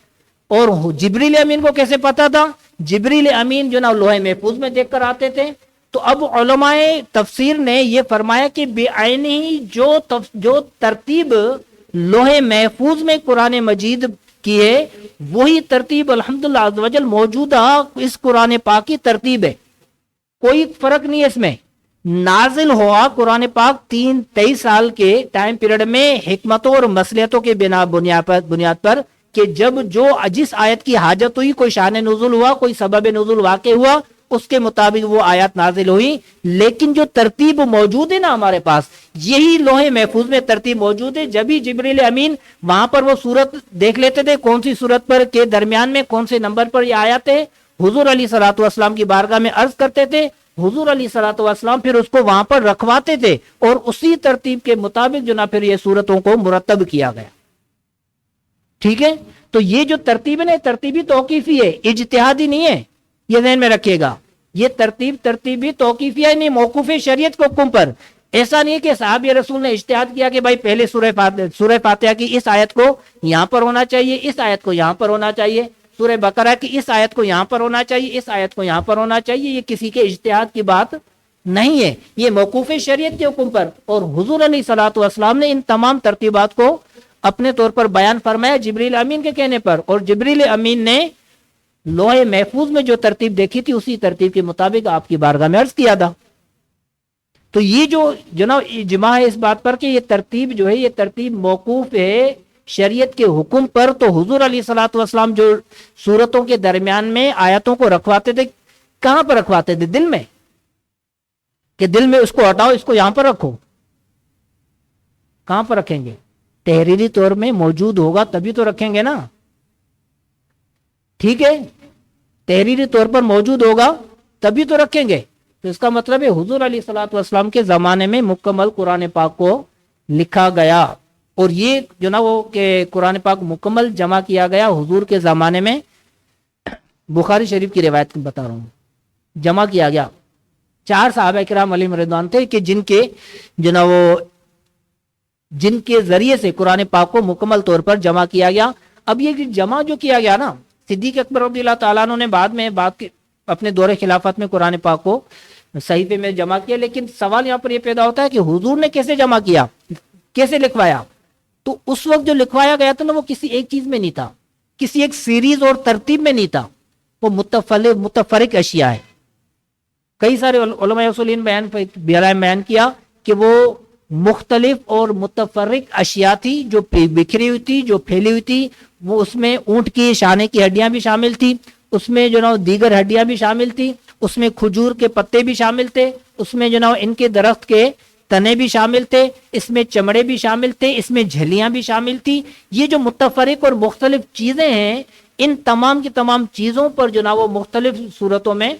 اور جبریل امین کو کیسے پتا تھا؟ جبریل امین جو نا لوح محفوظ میں دیکھ کر آتے تھے. تو اب علماء تفسیر نے یہ فرمایا کہ بے عینی جو ترتیب لوح محفوظ میں قرآن مجید کی ہے وہی ترتیب الحمدللہ عز و جل موجودہ اس قرآن پاک کی ترتیب ہے. کوئی فرق نہیں ہے اس میں. نازل ہوا قرآن پاک 23 سال کے ٹائم پیریڈ میں حکمتوں اور مصلحتوں کے بنیاد پر کہ جب جس آیت کی حاجت ہوئی, کوئی شان نزول ہوا, کوئی سبب نزول واقع ہوا, اس کے مطابق وہ آیات نازل ہوئی. لیکن جو ترتیب موجود ہے نا ہمارے پاس, یہی لوح محفوظ میں ترتیب موجود ہے. جب ہی جبریل امین وہاں پر وہ صورت دیکھ لیتے تھے کون سی صورت پر کے درمیان میں کون سے نمبر پر یہ آیات ہے, حضور علیہ صلاۃ والسلام کی بارگاہ میں عرض کرتے تھے. حضور علیہ صلاۃ والسلام پھر اس کو وہاں پر رکھواتے تھے اور اسی ترتیب کے مطابق جو نا پھر یہ صورتوں کو مرتب کیا گیا. ٹھیک ہے, تو یہ جو ترتیب ہے نا ترتیبی توقیفی ہے, اجتہادی نہیں ہے. یہ ذہن میں رکھیے گا, یہ ترتیبی توقیفی ہے, نہیں موقوف شریعت کے حکم پر. ایسا نہیں کہ صحابہ رسول نے اجتہاد کیا کہ بھائی پہلے سورہ فاتحہ کی اس آیت کو یہاں پر ہونا چاہیے, اس آیت کو یہاں پر ہونا چاہیے, سورہ بقرہ کی اس آیت کو یہاں پر ہونا چاہیے, اس آیت کو یہاں پر ہونا چاہیے. یہ کسی کے اجتہاد کی بات نہیں ہے، یہ موقوف شریعت کے حکم پر، اور حضور علیہ الصلوۃ والسلام نے ان تمام ترتیبات کو اپنے طور پر بیان فرمایا جبریل امین کے کہنے پر، اور جبریل امین نے لوح محفوظ میں جو ترتیب دیکھی تھی اسی ترتیب کے مطابق آپ کی بارگاہ میں عرض کیا تھا۔ تو یہ جو جناب اجماع ہے اس بات پر کہ یہ ترتیب جو ہے یہ ترتیب موقوف ہے شریعت کے حکم پر، تو حضور علیہ الصلوۃ والسلام جو سورتوں کے درمیان میں آیتوں کو رکھواتے تھے، کہاں پر رکھواتے تھے؟ دل میں، کہ دل میں اس کو ہٹاؤ، اس کو یہاں پر رکھو۔ کہاں پر رکھیں گے؟ تحریری طور میں موجود ہوگا تبھی تو رکھیں گے نا، ٹھیک ہے، تحریری طور پر موجود ہوگا تبھی تو رکھیں گے۔ تو اس کا مطلب ہے حضور علیہ الصلوۃ والسلام کے زمانے میں مکمل قرآن پاک کو لکھا گیا، اور یہ جو نا وہ کہ قرآن پاک مکمل جمع کیا گیا حضور کے زمانے میں، بخاری شریف کی روایت بتا رہا ہوں، جمع کیا گیا۔ 4 صحابہ کرام علیہم رضوان تھے کہ جن کے ذریعے سے قرآن پاک کو مکمل طور پر جمع کیا گیا۔ اب یہ جمع جو کیا گیا نا، صدیق اکبر رضی اللہ تعالیٰ عنہ نے بعد کے اپنے دور خلافت میں قرآن پاک کو صحیفے میں جمع کیا، لیکن سوال یہاں پر یہ پیدا ہوتا ہے کہ حضور نے کیسے جمع کیا، کیسے لکھوایا؟ تو اس وقت جو لکھوایا گیا تھا نا وہ کسی ایک چیز میں نہیں تھا، کسی ایک سیریز اور ترتیب میں نہیں تھا، وہ متفرق اشیاء ہے۔ کئی سارے علماء اصولین بیان کیا کہ وہ مختلف اور متفرق اشیاء تھی جو بکھری ہوئی تھی، جو پھیلی ہوئی تھی۔ وہ اس میں اونٹ کی شانے کی ہڈیاں بھی شامل تھی، اس میں دیگر ہڈیاں بھی شامل تھی، اس میں کھجور کے پتے بھی شامل تھے، اس میں ان کے درخت کے تنے بھی شامل تھے، اس میں چمڑے بھی شامل تھے، اس میں جھلیاں بھی شامل تھی۔ یہ جو متفرق اور مختلف چیزیں ہیں، ان تمام کی تمام چیزوں پر وہ مختلف صورتوں میں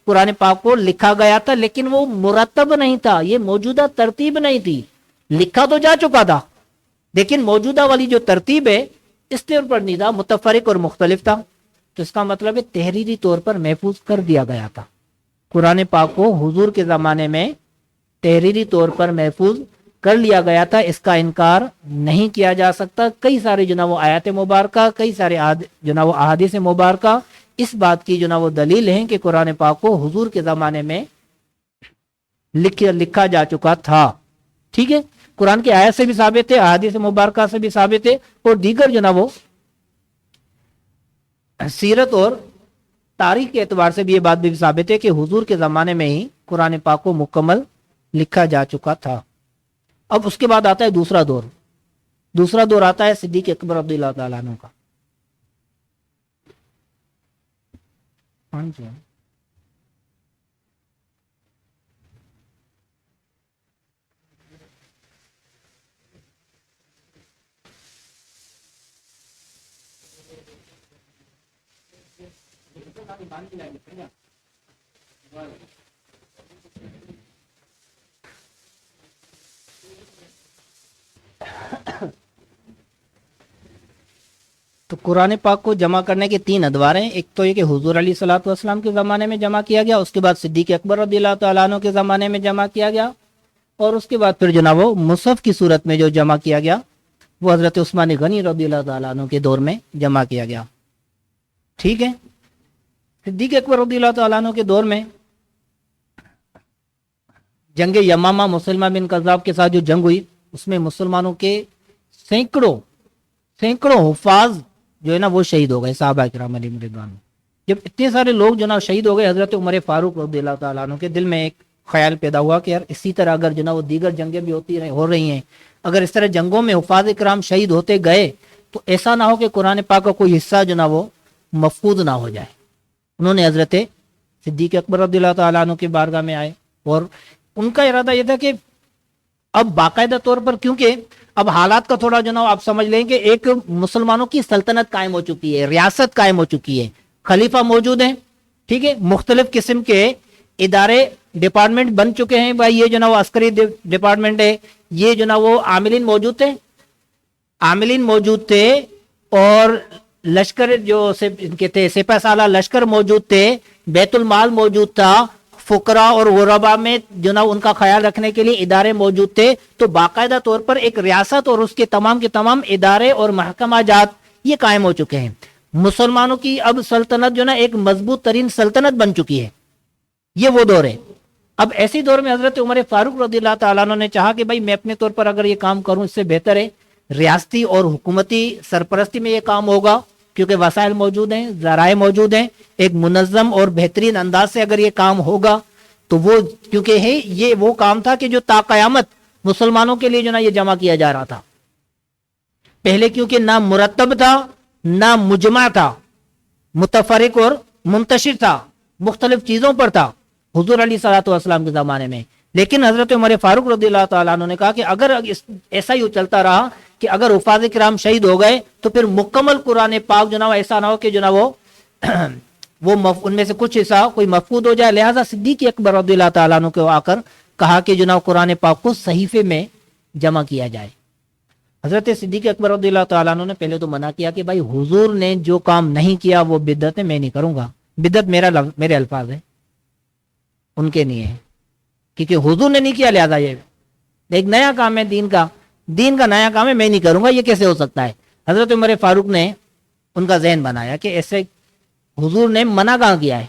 قرآن پاک کو لکھا گیا تھا، لیکن وہ مرتب نہیں تھا، یہ موجودہ ترتیب نہیں تھی۔ لکھا تو جا چکا تھا لیکن موجودہ والی جو ترتیب ہے اس طور پر نہیں تھا، متفرق اور مختلف تھا۔ تو اس کا مطلب ہے تحریری طور پر محفوظ کر دیا گیا تھا قرآن پاک کو، حضور کے زمانے میں تحریری طور پر محفوظ کر لیا گیا تھا، اس کا انکار نہیں کیا جا سکتا۔ کئی سارے وہ آیات مبارکہ، کئی سارے وہ احادیث مبارکہ اس بات کی وہ دلیل ہیں کہ قرآن پاک کو حضور کے زمانے میں لکھا جا چکا تھا، ٹھیک ہے۔ قرآن کی آیت سے بھی ثابت ہے، احادیث مبارکہ سے بھی ثابت ہے، اور دیگر وہ سیرت اور تاریخ کے اعتبار سے بھی یہ بات بھی ثابت ہے کہ حضور کے زمانے میں ہی قرآن پاک کو مکمل لکھا جا چکا تھا۔ اب اس کے بعد آتا ہے دوسرا دور آتا ہے صدیق اکبر رضی اللہ تعالیٰ عنہ کا۔ تو قرآن پاک کو جمع کرنے کے 3 ادوار ہیں۔ ایک تو یہ کہ حضور علیہ الصلوۃ والسلام کے زمانے میں جمع کیا گیا، اس کے بعد صدیق اکبر رضی اللہ تعالیٰ عنہ کے زمانے میں جمع کیا گیا، اور اس کے بعد پھر وہ مصحف کی صورت میں جو جمع کیا گیا وہ حضرت عثمان غنی رضی اللہ تعالیٰ عنہ کے دور میں جمع کیا گیا، ٹھیک ہے۔ صدیق اکبر رضی اللہ تعالیٰ عنہ کے دور میں جنگ یمامہ مسلمہ بن کذاب کے ساتھ جو جنگ ہوئی، اس میں مسلمانوں کے سینکڑوں حفاظ جو ہے وہ شہید ہو گئے، صحابہ کرام علیہم رضوان۔ جب اتنے سارے لوگ شہید ہو گئے، حضرت عمر فاروق رضی اللہ تعالیٰ عنہ کے دل میں ایک خیال پیدا ہوا کہ یار اسی طرح اگر وہ دیگر جنگیں بھی ہو رہی ہیں، اگر اس طرح جنگوں میں حفاظ کرام شہید ہوتے گئے تو ایسا نہ ہو کہ قرآن پاک کا کوئی حصہ وہ مفقود نہ ہو جائے۔ انہوں نے حضرت صدیق اکبر رضی اللہ تعالیٰ عنہ کی بارگاہ میں آئے، اور ان کا ارادہ یہ تھا کہ اب باقاعدہ طور پر، کیونکہ اب حالات کا تھوڑا آپ سمجھ لیں کہ ایک مسلمانوں کی سلطنت قائم ہو چکی ہے، ریاست قائم ہو چکی ہے، خلیفہ موجود ہیں، ٹھیک ہے، مختلف قسم کے ادارے ڈپارٹمنٹ بن چکے ہیں، بھائی یہ وہ عسکری ڈپارٹمنٹ ہے، یہ وہ عاملین موجود تھے، اور لشکر جو کہتے سپہ سالہ لشکر موجود تھے، بیت المال موجود تھا، فقراء اور غرباء میں ان کا خیال رکھنے کے لیے ادارے موجود تھے۔ تو باقاعدہ طور پر ایک ریاست اور اس کے تمام ادارے اور محکمہ جات یہ قائم ہو چکے ہیں۔ مسلمانوں کی اب سلطنت ایک مضبوط ترین سلطنت بن چکی ہے، یہ وہ دور ہے۔ اب ایسی دور میں حضرت عمر فاروق رضی اللہ تعالیٰ عنہ نے چاہا کہ بھائی میں اپنے طور پر اگر یہ کام کروں اس سے بہتر ہے ریاستی اور حکومتی سرپرستی میں یہ کام ہوگا، کیونکہ وسائل موجود ہیں، ذرائع موجود ہیں، ایک منظم اور بہترین انداز سے اگر یہ کام ہوگا تو وہ کیونکہ ہے یہ وہ کام تھا کہ جو تا قیامت مسلمانوں کے لیے جو نا یہ جمع کیا جا رہا تھا. پہلے کیونکہ نہ مرتب تھا نہ مجمع تھا، متفرق اور منتشر تھا، مختلف چیزوں پر تھا حضور علیہ الصلوۃ والسلام کے زمانے میں. لیکن حضرت عمر فاروق رضی اللہ تعالیٰ عنہ نے کہا کہ اگر ایسا ہی چلتا رہا کہ اگر حفاظ کرام شہید ہو گئے تو پھر مکمل قرآن پاک جو نا ایسا نہ ہو کہ جو نا وہ ان میں سے کچھ حصہ کوئی مفقود ہو جائے. لہٰذا صدیق اکبر رضی اللہ تعالیٰ عنہ کو آ کر کہا کہ جو نا قرآن پاک کو صحیفے میں جمع کیا جائے. حضرت صدیق اکبر رضی اللہ تعالیٰ عنہ نے پہلے تو منع کیا کہ بھائی حضور نے جو کام نہیں کیا وہ بدعت ہے، میں نہیں کروں گا. بدعت میرے الفاظ ہے، ان کے نہیں ہے، کیونکہ حضور نے نہیں کیا، لہذا یہ ایک نیا کام ہے دین کا نیا کام ہے، میں نہیں کروں گا، یہ کیسے ہو سکتا ہے. حضرت عمر فاروق نے ان کا ذہن بنایا کہ ایسے حضور نے منع کہاں کیا ہے،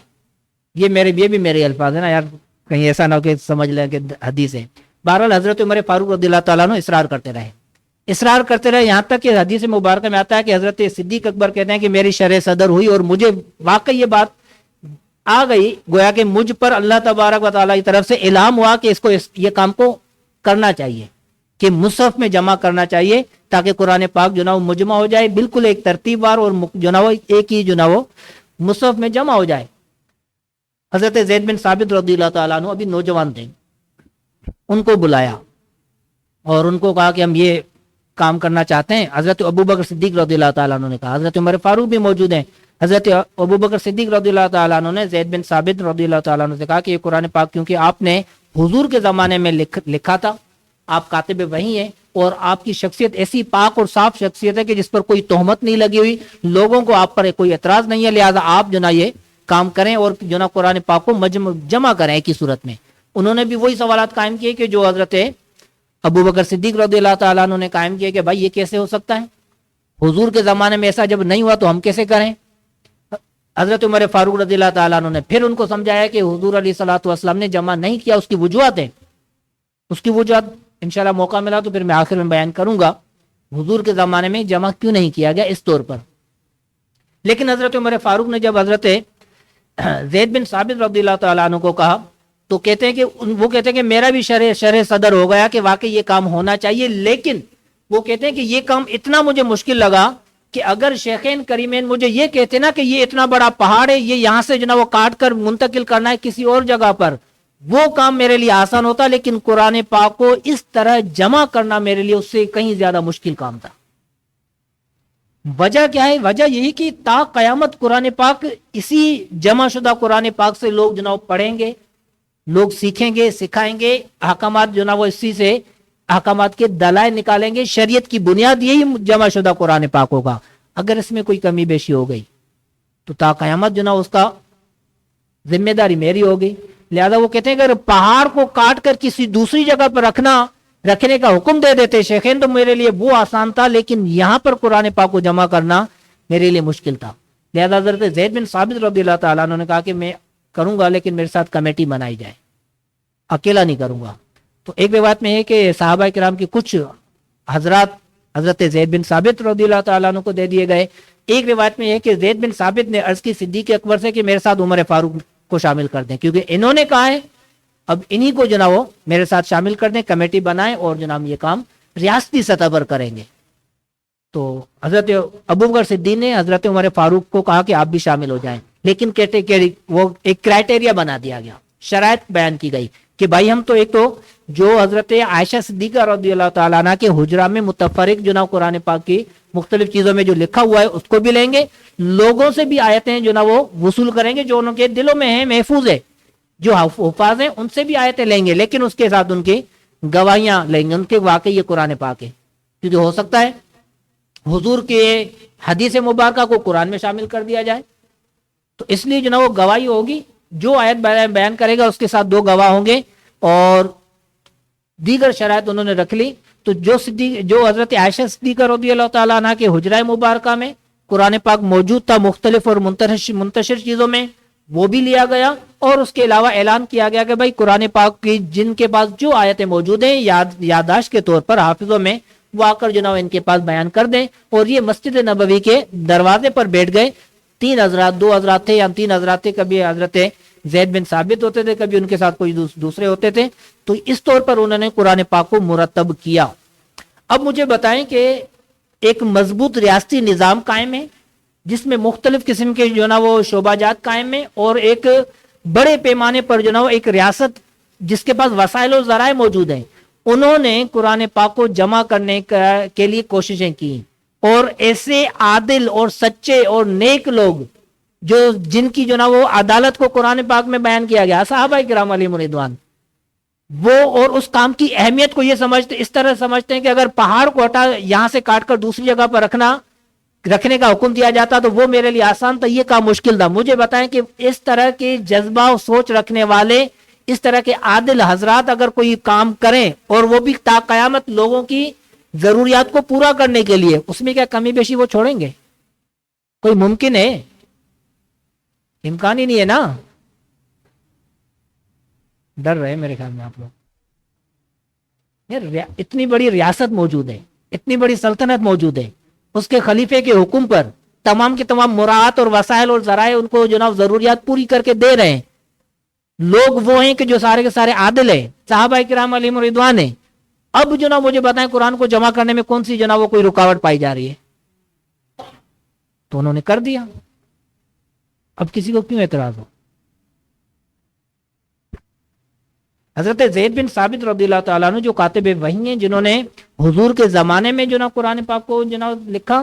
یہ بھی میرے الفاظ ہیں نا یار، کہیں ایسا نہ ہو کہ سمجھ لیں کہ حدیث ہے. بہرحال حضرت عمر فاروق رضی اللہ تعالیٰ عنہ اصرار کرتے رہے یہاں تک کہ حدیث مبارکہ میں آتا ہے کہ حضرت صدیق اکبر کہتے ہیں کہ میری شرح صدر ہوئی اور مجھے واقعی یہ بات آ گئی، گویا کہ مجھ پر اللہ تبارک و تعالیٰ کی طرف سے الہام ہوا کہ یہ کام کو کرنا چاہیے، کہ مصحف میں جمع کرنا چاہیے تاکہ قرآن پاک جو نا وہ مجمع ہو جائے، بالکل ایک ترتیب وار اور جو نا وہ ایک ہی جو نا وہ مصحف میں جمع ہو جائے. حضرت زید بن ثابت رضی اللہ تعالیٰ عنہ ابھی نوجوان تھے، ان کو بلایا اور ان کو کہا کہ ہم یہ کام کرنا چاہتے ہیں. حضرت ابوبکر صدیق رضی اللہ تعالیٰ عنہ نے کہا، حضرت عمر فاروق بھی موجود ہیں. حضرت ابوبکر صدیق رضی اللہ تعالیٰ عنہ نے زید بن ثابت رضی اللہ تعالیٰ عنہ سے کہا کہ یہ قرآن پاک کیونکہ آپ نے حضور کے زمانے میں لکھا تھا، آپ کاتب وحی ہیں اور آپ کی شخصیت ایسی پاک اور صاف شخصیت ہے کہ جس پر کوئی تہمت نہیں لگی ہوئی، لوگوں کو آپ پر کوئی اعتراض نہیں ہے، لہذا آپ جو نا یہ کام کریں اور جو نا قرآن پاک کو جمع کریں ایک ہی صورت میں. انہوں نے بھی وہی سوالات قائم کیے کہ جو حضرت ابوبکر صدیق رضی اللہ تعالیٰ عنہ نے قائم کیے کہ بھائی یہ کیسے ہو سکتا ہے، حضور کے زمانے میں ایسا جب نہیں ہوا تو ہم کیسے کریں. حضرت عمر فاروق رضی اللہ تعالیٰ عنہ نے پھر ان کو سمجھایا کہ حضور علیہ الصلوۃ والسلام نے جمع نہیں کیا، اس کی وجوہات ہیں، اس کی وجوہات انشاءاللہ موقع ملا تو پھر میں آخر میں بیان کروں گا حضور کے زمانے میں جمع کیوں نہیں کیا گیا اس طور پر. لیکن حضرت عمر فاروق نے جب حضرت زید بن ثابت رضی اللہ تعالیٰ عنہ کو کہا تو کہتے ہیں کہ میرا بھی شرح صدر ہو گیا کہ واقعی یہ کام ہونا چاہیے. لیکن وہ کہتے ہیں کہ یہ کام اتنا مجھے مشکل لگا کہ اگر شیخین کریمین مجھے یہ کہتے نا کہ یہ اتنا بڑا پہاڑ ہے، یہ یہاں سے جو نا وہ کاٹ کر منتقل کرنا ہے کسی اور جگہ پر، وہ کام میرے لیے آسان ہوتا، لیکن قرآن پاک کو اس طرح جمع کرنا میرے لیے اس سے کہیں زیادہ مشکل کام تھا. وجہ کیا ہے؟ وجہ یہی کہ تا قیامت قرآن پاک اسی جمع شدہ قرآن پاک سے لوگ جو نا پڑھیں گے، لوگ سیکھیں گے، سکھائیں گے، احکامات جو نا وہ اسی سے احکامات کے دلائل نکالیں گے. شریعت کی بنیاد یہی جمع شدہ قرآن پاک ہوگا. اگر اس میں کوئی کمی بیشی ہو گئی تو تا قیامت جو نا اس کا ذمہ داری میری ہوگی. لہذا وہ کہتے ہیں کہ اگر پہاڑ کو کاٹ کر کسی دوسری جگہ پر رکھنے کا حکم دے دیتے شیخین تو میرے لیے وہ آسان تھا، لیکن یہاں پر قرآن پاک کو جمع کرنا میرے لیے مشکل تھا. لہذا حضرت زید بن ثابت رضی اللہ تعالیٰ عنہ نے کہا کہ میں کروں گا لیکن میرے ساتھ کمیٹی بنائی جائے، اکیلا نہیں کروں گا. تو ایک روایت میں ہے کہ صحابہ کرام کی کچھ حضرات حضرت زید بن ثابت رضی اللہ تعالیٰ عنہ کو دے دیے گئے. ایک روایت میں ہے کہ زید بن ثابت نے عرض کی صدیق اکبر سے کہ میرے ساتھ عمر فاروق کو شامل کر دیں، کیونکہ انہوں نے کہا ہے اب انہی کو جو نا وہ میرے ساتھ شامل کر دیں، کمیٹی بنائیں اور جو نا ہم یہ کام ریاستی سطح پر کریں گے. تو حضرت ابوبکر صدیق نے حضرت عمر فاروق کو کہا کہ آپ بھی شامل ہو جائیں، لیکن وہ ایک کرائٹیریا بنا دیا گیا، شرائط بیان کی گئی کہ بھائی ہم تو ایک تو جو حضرت عائشہ صدیقہ رضی اللہ تعالیٰ عنہ کے حجرہ میں متفرق جو نا قرآن پاک کی مختلف چیزوں میں جو لکھا ہوا ہے اس کو بھی لیں گے، لوگوں سے بھی آیتیں جو نا وہ وصول کریں گے جو ان کے دلوں میں ہیں، محفوظ ہے، جو حفاظ ہیں ان سے بھی آیتیں لیں گے، لیکن اس کے ساتھ ان کی گواہیاں لیں گے ان کے واقعی یہ قرآن پاک ہے. کیونکہ ہو سکتا ہے حضور کے حدیث مبارکہ کو قرآن میں شامل کر دیا جائے، تو اس لیے جو نا وہ گواہی ہوگی، جو آیت بیان کرے گا اس کے ساتھ 2 گواہ ہوں گے، اور دیگر شرائط انہوں نے رکھ لی. تو جو حضرت عائشہ صدیقہ رضی اللہ تعالیٰ عنہ کے حجرہ مبارکہ میں قرآن پاک موجود تھا مختلف اور منتشر چیزوں میں، وہ بھی لیا گیا، اور اس کے علاوہ اعلان کیا گیا کہ بھائی قرآن پاک کی جن کے پاس جو آیتیں موجود ہیں یادداشت کے طور پر حافظوں میں، وہ آ کر جناب ان کے پاس بیان کر دیں. اور یہ مسجد نبوی کے دروازے پر بیٹھ گئے. 3 حضرات، 2 حضرات تھے یا 3 حضرات تھے، کبھی حضرت زید بن ثابت ہوتے تھے، کبھی ان کے ساتھ کوئی دوسرے ہوتے تھے. تو اس طور پر انہوں نے قرآن پاک کو مرتب کیا. اب مجھے بتائیں کہ ایک مضبوط ریاستی نظام قائم ہے جس میں مختلف قسم کے جو نا وہ شعبہ جات قائم ہیں، اور ایک بڑے پیمانے پر جو نا وہ ایک ریاست جس کے پاس وسائل و ذرائع موجود ہیں، انہوں نے قرآن پاک کو جمع کرنے کے لیے کوششیں کی. اور ایسے عادل اور سچے اور نیک لوگ جو جن کی جو نا وہ عدالت کو قرآن پاک میں بیان کیا گیا، صحابہ کرام علیہم رضوان، وہ اور اس کام کی اہمیت کو یہ سمجھتے، اس طرح سمجھتے ہیں کہ اگر پہاڑ کو ہٹا یہاں سے کاٹ کر دوسری جگہ پر رکھنے کا حکم دیا جاتا تو وہ میرے لیے آسان تھا، یہ کام مشکل تھا. مجھے بتائیں کہ اس طرح کے جذبہ و سوچ رکھنے والے، اس طرح کے عادل حضرات اگر کوئی کام کریں اور وہ بھی تا قیامت لوگوں کی ضروریات کو پورا کرنے کے لیے، اس میں کیا کمی بیشی وہ چھوڑیں گے؟ کوئی ممکن ہے؟ امکان ہی نہیں ہے نا. ڈر رہے میرے خیال میں آپ لوگ. اتنی بڑی ریاست موجود ہے، اتنی بڑی سلطنت موجود ہے، اس کے خلیفے کے حکم پر تمام کے تمام مراعات اور وسائل اور ذرائع ان کو جناب ضروریات پوری کر کے دے رہے ہیں. لوگ وہ ہیں کہ جو سارے کے سارے عادل ہیں، صحابہ کرام علیہم رضوان ہیں. اب جناب مجھے بتائیں قرآن کو جمع کرنے میں کون سی جناب وہ کوئی رکاوٹ پائی جا رہی ہے؟ تو انہوں نے کر دیا. اب کسی کو کیوں اعتراض ہو؟ حضرت زید بن ثابت رضی اللہ تعالیٰ عنہ جو کاتب وحی ہیں، جنہوں نے حضور کے زمانے میں جو نا قرآن پاک کو جناب لکھا،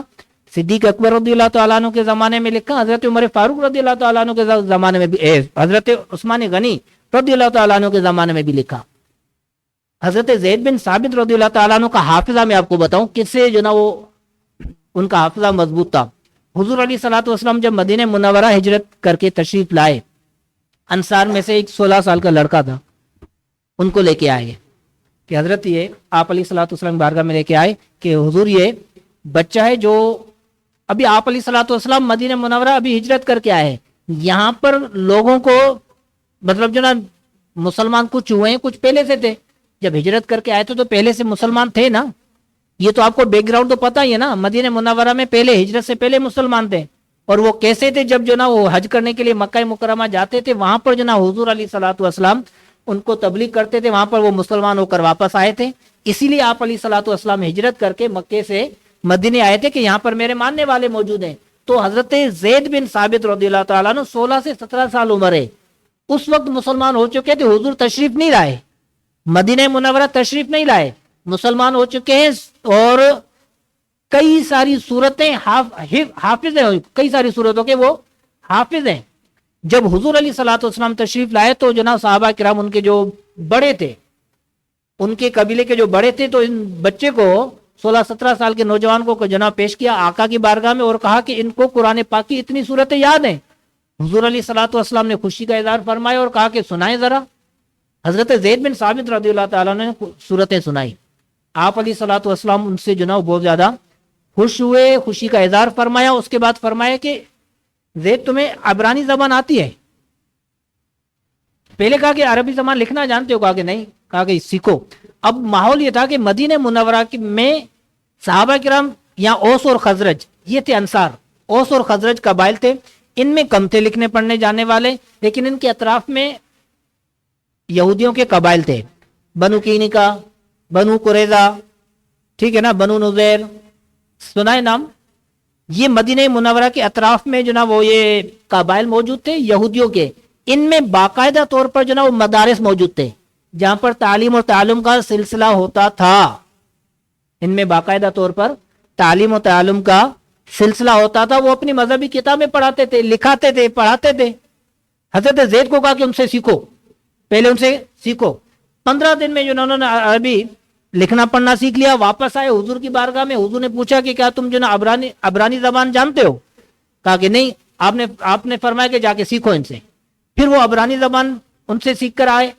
صدیق اکبر رضی اللہ تعالیٰ عنہ کے زمانے میں لکھا، حضرت عمر فاروق رضی اللہ تعالیٰ عنہ کے زمانے میں بھی، حضرت عثمان غنی رضی اللہ تعالیٰ عنہ کے زمانے میں بھی لکھا. حضرت زید بن ثابت رضی اللہ تعالیٰ عنہ کا حافظہ میں آپ کو بتاؤں کس سے جو نا وہ ان کا حافظہ مضبوط تھا. حضور علیہ الصلوۃ والسلام جب مدینہ منورہ ہجرت کر کے تشریف لائے، انصار میں سے ایک 16 سال کا لڑکا تھا، ان کو لے کے آئے کہ حضرت یہ آپ علیہ الصلوۃ والسلام بارگاہ میں لے کے آئے کہ حضور یہ بچہ ہے جو ابھی آپ علیہ الصلوۃ والسلام مدینہ منورہ ابھی ہجرت کر کے آئے ہیں، یہاں پر لوگوں کو مطلب جو نا مسلمان کچھ ہوئے ہیں، کچھ پہلے سے تھے، جب ہجرت کر کے آئے تھے تو پہلے سے مسلمان تھے نا. یہ تو آپ کو بیک گراؤنڈ تو پتا ہی ہے نا، مدینہ منورہ میں پہلے ہجرت سے پہلے مسلمان تھے. اور وہ کیسے تھے؟ جب جو نا وہ حج کرنے کے لیے مکہ مکرمہ جاتے تھے، وہاں پر جو نا حضور علیہ الصلوۃ والسلام ان کو تبلیغ کرتے تھے، وہاں پر وہ مسلمان ہو کر واپس آئے تھے. اسی لیے آپ علیہ الصلوۃ والسلام ہجرت کر کے مکے سے مدینے آئے تھے کہ یہاں پر میرے ماننے والے موجود ہیں. تو حضرت زید بن ثابت رضی اللہ تعالیٰ عنہ 16 سے 17 سال عمر ہے، اس وقت مسلمان ہو چکے تھے. حضور تشریف نہیں لائے، مدینہ منورہ تشریف نہیں لائے، مسلمان ہو چکے ہیں، اور کئی ساری صورتیں حافظ ہیں، کئی ساری صورتوں کے وہ حافظ ہیں. جب حضور علیہ الصلوۃ والسلام تشریف لائے تو جناب صحابہ کرام ان کے جو بڑے تھے، ان کے قبیلے کے جو بڑے تھے، تو ان بچے کو 16-17 سال کے نوجوان کو جناب پیش کیا آقا کی بارگاہ میں اور کہا کہ ان کو قرآن پاک کی اتنی صورتیں یاد ہیں. حضور علیہ الصلوۃ والسلام نے خوشی کا اظہار فرمایا اور کہا کہ سنائیں ذرا. حضرت زید بن ثابت رضی اللہ تعالیٰ نے صورتیں سنائی. آپ علیہ الصلوۃ والسلام ان سے جناب بہت زیادہ خوش ہوئے، خوشی کا اظہار فرمایا. اس کے بعد فرمایا کہ زید تمہیں عبرانی زبان آتی ہے؟ پہلے کہا کہ عربی زبان لکھنا جانتے ہو؟ کہا کہ نہیں. کہا کہ سیکھو. اب ماحول یہ تھا کہ مدینہ منورہ میں صحابہ کرام یہاں اوس اور خزرج، یہ تھے انصار، اوس اور خزرج قبائل تھے. ان میں کم تھے لکھنے پڑھنے جانے والے، لیکن ان کے اطراف میں یہودیوں کے قبائل تھے، بنو کینیکا، بنو قریظہ، ٹھیک ہے نا، بنو نذیر، سنا ہے نام. یہ مدینہ منورہ کے اطراف میں جو نا وہ یہ قبائل موجود تھے یہودیوں کے. ان میں باقاعدہ طور پر جو نا وہ مدارس موجود تھے جہاں پر تعلیم اور تعلم کا سلسلہ ہوتا تھا. ان میں باقاعدہ طور پر تعلیم و تعلم کا سلسلہ ہوتا تھا. وہ اپنی مذہبی کتابیں پڑھاتے تھے، لکھاتے تھے، پڑھاتے تھے. حضرت زید کو کہا کہ ان سے سیکھو، پہلے ان سے سیکھو. 15 دن میں جو انہوں نے عربی لکھنا پڑھنا سیکھ لیا. واپس آئے حضور کی بارگاہ میں. حضور نے پوچھا کہ کیا تم جو نا عبرانی زبان جانتے ہو؟ کہا کہ نہیں. آپ نے فرمایا کہ جا کے سیکھو ان سے. پھر وہ عبرانی زبان ان سے سیکھ کر آئے،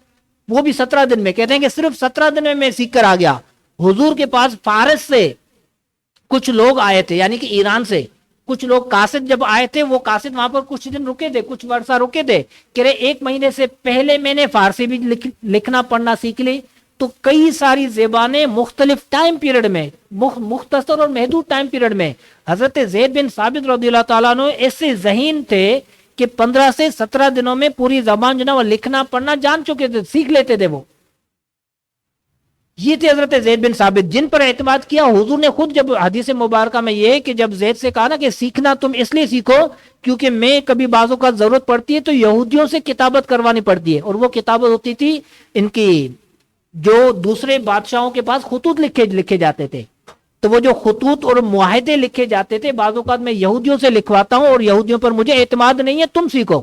وہ بھی 17 دن میں. کہتے ہیں کہ صرف 17 دن میں سیکھ کر آ گیا. حضور کے پاس فارس سے کچھ لوگ آئے تھے، یعنی کہ ایران سے. کچھ لوگ قاصد جب آئے تھے وہ قاصد وہاں پر کچھ دن رکے تھے, کچھ عرصہ رکے تھے, کہ 1 مہینے سے پہلے میں نے فارسی بھی لکھنا پڑھنا سیکھ لی. تو کئی ساری زبانیں مختلف ٹائم پیریڈ میں, مختصر اور محدود ٹائم پیریڈ میں, حضرت زید بن ثابت رضی اللہ تعالیٰ عنہ ایسے ذہین تھے کہ 15 سے 17 دنوں میں پوری زبان جو نا وہ لکھنا پڑھنا جان چکے تھے, سیکھ لیتے تھے. وہ یہ تھے حضرت زید بن ثابت, جن پر اعتماد کیا حضور نے خود. جب حدیث مبارکہ میں یہ کہ جب زید سے کہا نا کہ سیکھنا تم اس لیے سیکھو کیونکہ میں کبھی بعضوں کا ضرورت پڑتی ہے تو یہودیوں سے کتابت کروانی پڑتی ہے, اور وہ کتابت ہوتی تھی ان کی جو دوسرے بادشاہوں کے پاس خطوط لکھے جاتے تھے. تو وہ جو خطوط اور معاہدے لکھے جاتے تھے بعض اوقات میں یہودیوں سے لکھواتا ہوں اور یہودیوں پر مجھے اعتماد نہیں ہے, تم سیکھو.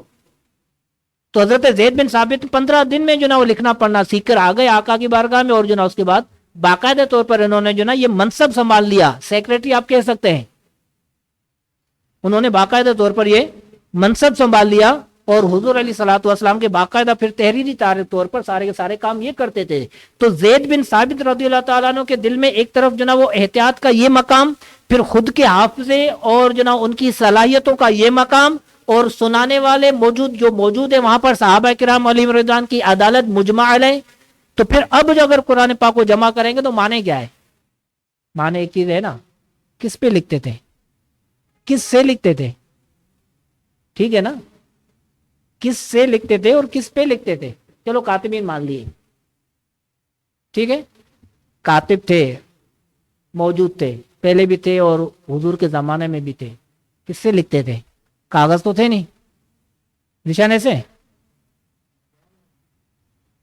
تو حضرت زید بن ثابت 15 دن میں جو نا وہ لکھنا پڑھنا سیکھ کر آ گئے آقا کی بارگاہ میں, اور جو نا اس کے بعد باقاعدہ طور پر انہوں نے جو نا یہ منصب سنبھال لیا, سیکریٹری آپ کہہ سکتے ہیں. انہوں نے باقاعدہ طور پر یہ منصب سنبھال لیا, اور حضور علیہ الصلوۃ والسلام کے باقاعدہ پھر تحریری طور پر سارے کے سارے کام یہ کرتے تھے. تو زید بن ثابت رضی اللہ تعالیٰ عنہ کے دل میں ایک طرف جو نا وہ احتیاط کا یہ مقام, پھر خود کے حافظے اور جو نا ان کی صلاحیتوں کا یہ مقام, اور سنانے والے جو موجود ہیں وہاں پر صحابہ کرام علیہم رضوان کی عدالت مجمع علیہ. تو پھر اب جو اگر قرآن پاک کو جمع کریں گے تو مانے کیا ہے؟ مانے ایک چیز ہے نا, کس پہ لکھتے تھے, کس سے لکھتے تھے, ٹھیک ہے نا, کس سے لکھتے تھے اور کس پہ لکھتے تھے. چلو کاتبین مان لیے, ٹھیک ہے, کاتب تھے, موجود تھے, پہلے بھی تھے اور حضور کے زمانے میں بھی تھے. کس سے لکھتے تھے؟ کاغذ تو تھے نہیں, نشانے سے.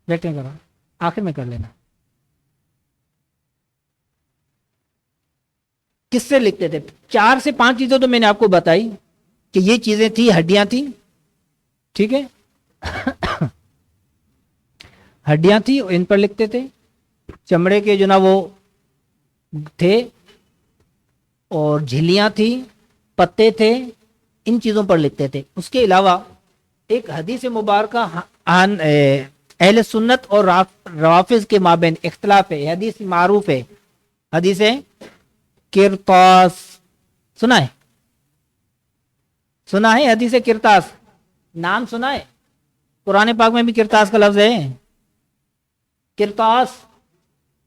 بیٹھے کرو, آخر میں کر لینا. کس سے لکھتے تھے؟ 4 سے 5 چیزیں تو میں نے آپ کو بتائی کہ یہ چیزیں تھی, ہڈیاں تھیں, ٹھیک ہے, ہڈیاں تھی ان پر لکھتے تھے. چمڑے کے جو نا وہ تھے, اور جھلیاں تھی, پتے تھے, ان چیزوں پر لکھتے تھے. اس کے علاوہ ایک حدیث مبارکہ اہل سنت اور روافض کے مابین اختلاف ہے, حدیث معروف ہے, حدیث کرتاس, سنا ہے حدیث کرتاس, نام سنا ہے؟ قرآن پاک میں بھی کرتاس کا لفظ ہے. کرتاس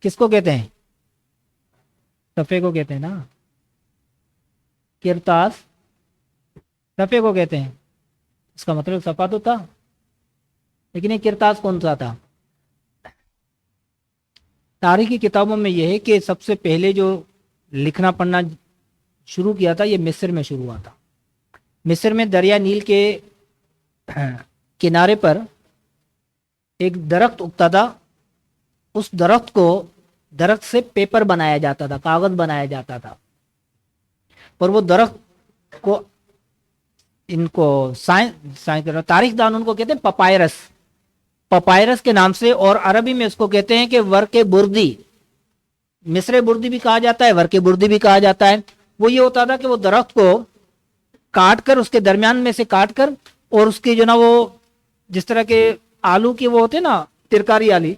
کس کو کہتے ہیں؟ صفحے کو کہتے ہیں نا, کرتاس صفحے کو کہتے ہیں. اس کا مطلب صفحہ تو تھا, لیکن یہ کرتاس کون سا تھا؟ تاریخی کتابوں میں یہ ہے کہ سب سے پہلے جو لکھنا پڑھنا شروع کیا تھا یہ مصر میں شروع ہوا تھا. مصر میں دریا نیل کے کنارے پر ایک درخت اگتا تھا. اس درخت سے پیپر بنایا جاتا تھا, کاغذ بنایا جاتا تھا. اور وہ درخت کو ان کو تاریخ دان ان کو کہتے ہیں پپائرس, پپائرس کے نام سے, اور عربی میں اس کو کہتے ہیں کہ ورق بردی. مصر بردی بھی کہا جاتا ہے, ورق بردی بھی کہا جاتا ہے. وہ یہ ہوتا تھا کہ وہ درخت کو کاٹ کر, اس کے درمیان میں سے کاٹ کر, اور اس کی جو نا وہ جس طرح کے آلو کے وہ ہوتے نا ترکاری آلی,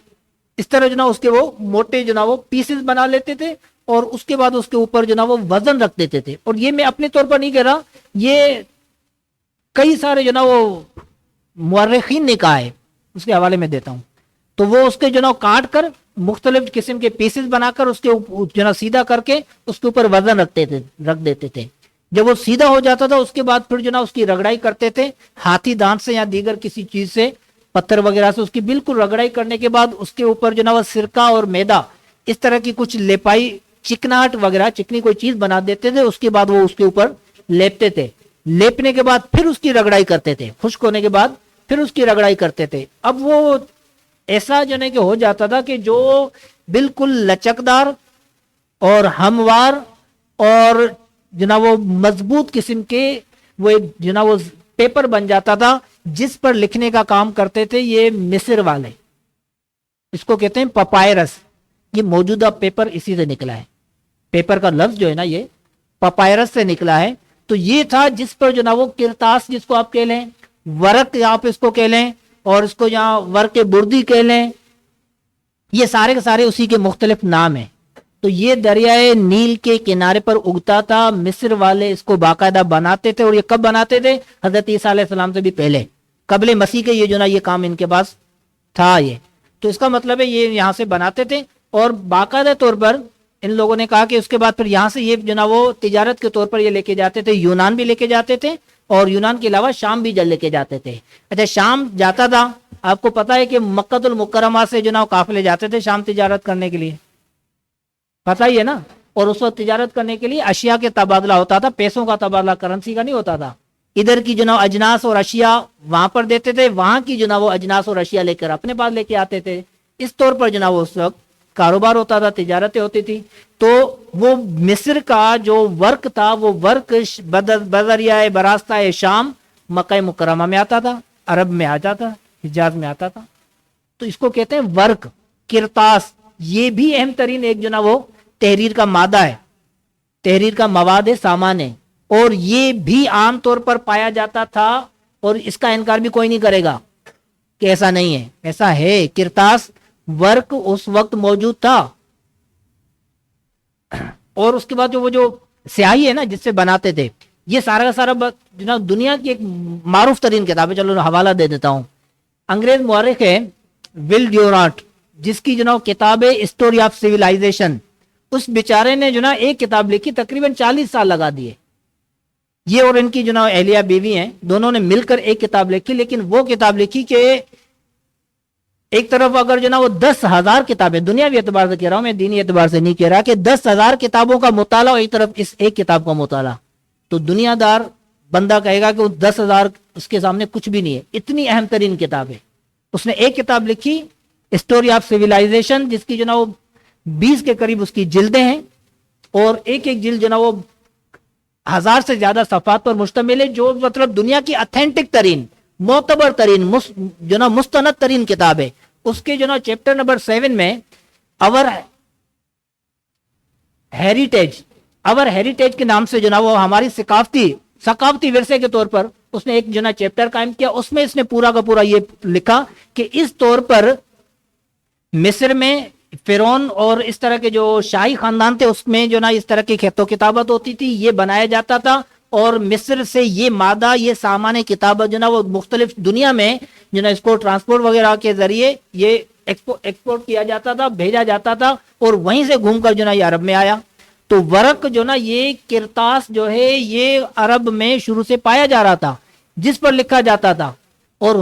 اس طرح جو نا اس کے وہ موٹے جو نا وہ پیسز بنا لیتے تھے, اور اس کے بعد اس کے اوپر جو نا وہ وزن رکھ دیتے تھے. اور یہ میں اپنے طور پر نہیں کہہ رہا, یہ کئی سارے جو نا وہ مورخین نے کہا ہے, اس کے حوالے میں دیتا ہوں. تو وہ اس کے جو نا کاٹ کر مختلف قسم کے پیسز بنا کر اس کے جو نا سیدھا کر کے اس کے اوپر وزن رکھ دیتے تھے. جب وہ سیدھا ہو جاتا تھا اس کے بعد پھر جو نا اس کی رگڑائی کرتے تھے ہاتھی دانت سے یا دیگر کسی چیز سے, پتھر وغیرہ سے. اس کی بالکل رگڑائی کرنے کے بعد اس کے اوپر جو نا وہ سرکہ اور میدا اس طرح کی کچھ لیپائی, چکناہٹ وغیرہ, چکنی کوئی چیز بنا دیتے تھے. اس کے بعد وہ اس کے اوپر لیپتے تھے. لیپنے کے بعد پھر اس کی رگڑائی کرتے تھے, خشک ہونے کے بعد پھر اس کی رگڑائی کرتے تھے. اب وہ ایسا جو ہے کہ ہو جاتا تھا کہ جو بالکل لچکدار اور ہموار اور جناب وہ مضبوط قسم کے وہ ایک جناب وہ پیپر بن جاتا تھا, جس پر لکھنے کا کام کرتے تھے یہ مصر والے. اس کو کہتے ہیں پپائرس. یہ موجودہ پیپر اسی سے نکلا ہے. پیپر کا لفظ جو ہے نا یہ پپائرس سے نکلا ہے. تو یہ تھا جس پر جو نا وہ کرتاس جس کو آپ کہہ لیں, ورق آپ اس کو کہہ لیں, اور اس کو یہاں ورق بردی کہہ لیں, یہ سارے کے سارے اسی کے مختلف نام ہیں. تو یہ دریائے نیل کے کنارے پر اگتا تھا. مصر والے اس کو باقاعدہ بناتے تھے, اور یہ کب بناتے تھے؟ حضرت عیسیٰ علیہ السلام سے بھی پہلے, قبل مسیح کے یہ کام ان کے پاس تھا. یہ تو اس کا مطلب ہے یہ یہاں سے بناتے تھے, اور باقاعدہ طور پر ان لوگوں نے کہا کہ اس کے بعد پھر یہاں سے یہ وہ تجارت کے طور پر یہ لے کے جاتے تھے, یونان بھی لے کے جاتے تھے, اور یونان کے علاوہ شام بھی لے کے جاتے تھے. اچھا, شام جاتا تھا, آپ کو پتا ہے کہ مکہ المکرمہ سے قافلے جاتے تھے شام تجارت کرنے کے لیے, پتا ہی ہے نا. اور اس وقت تجارت کرنے کے لیے اشیاء کے تبادلہ ہوتا تھا, پیسوں کا تبادلہ, کرنسی کا نہیں ہوتا تھا. ادھر کی اجناس اور اشیاء وہاں پر دیتے تھے, وہاں کی وہ اجناس اور اشیاء لے کر اپنے پاس لے کے آتے تھے. اس طور پر اس وقت کاروبار ہوتا تھا, تجارتیں ہوتی تھی. تو وہ مصر کا جو ورک تھا, وہ ورک بذریعہ براستہ شام مکہ مکرمہ میں آتا تھا, عرب میں آ جاتا, حجاز میں آتا تھا. تو اس کو کہتے ہیں ورک, کرتاس. یہ بھی اہم ترین ایک وہ تحریر کا مادہ ہے, تحریر کا مواد ہے, سامان ہے, اور یہ بھی عام طور پر پایا جاتا تھا, اور اس کا انکار بھی کوئی نہیں کرے گا کہ ایسا نہیں ہے. ایسا ہے, کرتاس ورک اس وقت موجود تھا. اور اس کے بعد وہ سیاہی ہے نا جس سے بناتے تھے, یہ سارا کا سارا دنیا کی ایک معروف ترین کتاب ہے. چلو حوالہ دے دیتا ہوں. انگریز مورخ ہے ول ڈیورانٹ, جس کی کتاب ہے ہسٹوری آف سیولائزیشن. اس بیچارے نے ایک کتاب لکھی, تقریباً 40 سال لگا دیے. یہ اور ان کی اہلیہ بیوی ہیں, دونوں نے مل کر ایک کتاب لکھی. لیکن وہ کتاب لکھی کہ ایک طرف اگر وہ 10,000 کتابیں, دنیاوی اعتبار سے کہہ رہا ہوں میں, دینی اعتبار سے نہیں کہہ رہا, کہ 10,000 کتابوں کا مطالعہ, ایک طرف اس ایک کتاب کا مطالعہ, تو دنیا دار بندہ کہے گا کہ 10,000 اس کے سامنے کچھ بھی نہیں ہے. اتنی اہم ترین کتاب ہے. اس نے ایک کتاب لکھی ہسٹوری آف سیولائزیشن, جس کی 20 کے قریب اس کی جلدیں ہیں, اور ایک ایک جلد 1000 سے زیادہ صفحات پر مشتمل ہے, جو مطلب دنیا کی اتھینٹک ترین, معتبر ترین, مستند ترین کتاب ہے. اس کے چیپٹر نمبر 7 میں اور ہیریٹیج کے نام سے وہ ہماری ثقافتی ورثے کے طور پر اس نے ایک چیپٹر قائم کیا. اس میں اس نے پورا کا پورا یہ لکھا کہ اس طور پر مصر میں فرعون اور اس طرح کے جو شاہی خاندان تھے, اس میں اس طرح کی خط و کتابت ہوتی تھی, یہ بنایا جاتا تھا, اور مصر سے یہ مادہ, یہ سامان کتابت وہ مختلف دنیا میں اس کو ٹرانسپورٹ وغیرہ کے ذریعے یہ ایکسپورٹ کیا جاتا تھا, بھیجا جاتا تھا, اور وہیں سے گھوم کر یہ عرب میں آیا. تو ورق یہ کرتاس ہے, یہ عرب میں شروع سے پایا جا رہا تھا, جس پر لکھا جاتا تھا. اور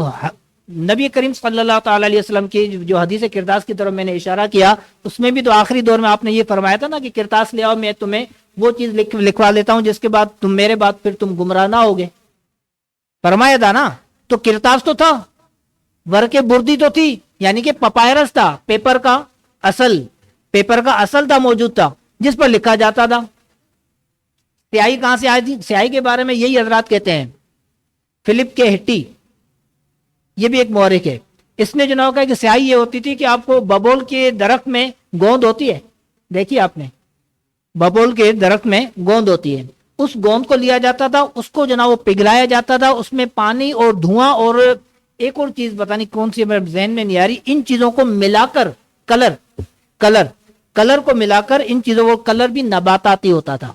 نبی کریم صلی اللہ تعالی علیہ وسلم کی جو حدیث کرتاس کی طرف میں نے اشارہ کیا, اس میں بھی تو آخری دور میں آپ نے یہ فرمایا تھا نا کہ کرتاس لے آؤ, میں تمہیں وہ چیز لکھوا لیتا ہوں جس کے بعد تم میرے بعد پھر تم گمراہ نہ ہوگے, فرمایا تھا نا. تو کرتاس تو تھا, ورق بردی تو تھی, یعنی کہ پپائرس تھا, پیپر کا اصل تھا, موجود تھا, جس پر لکھا جاتا تھا. سیاہی کہاں سے آئی تھی؟ سیاہی کے بارے میں یہی حضرات کہتے ہیں. فلپ کے ہٹی, یہ بھی ایک مورخ ہے, اس نے کہا کہ سیاہی یہ ہوتی تھی کہ آپ کو ببول کے درخت میں گوند ہوتی ہے, دیکھیے آپ نے, ببول کے درخت میں گوند ہوتی ہے, اس گوند کو لیا جاتا تھا, اس کو وہ پگھلایا جاتا تھا, اس میں پانی اور دھواں اور ایک اور چیز پتہ نہیں کون سی میرے ذہن میں نہیں آ رہی, ان چیزوں کو ملا کر کلر کو ملا کر, ان چیزوں کو کلر بھی نباتاتی ہوتا تھا,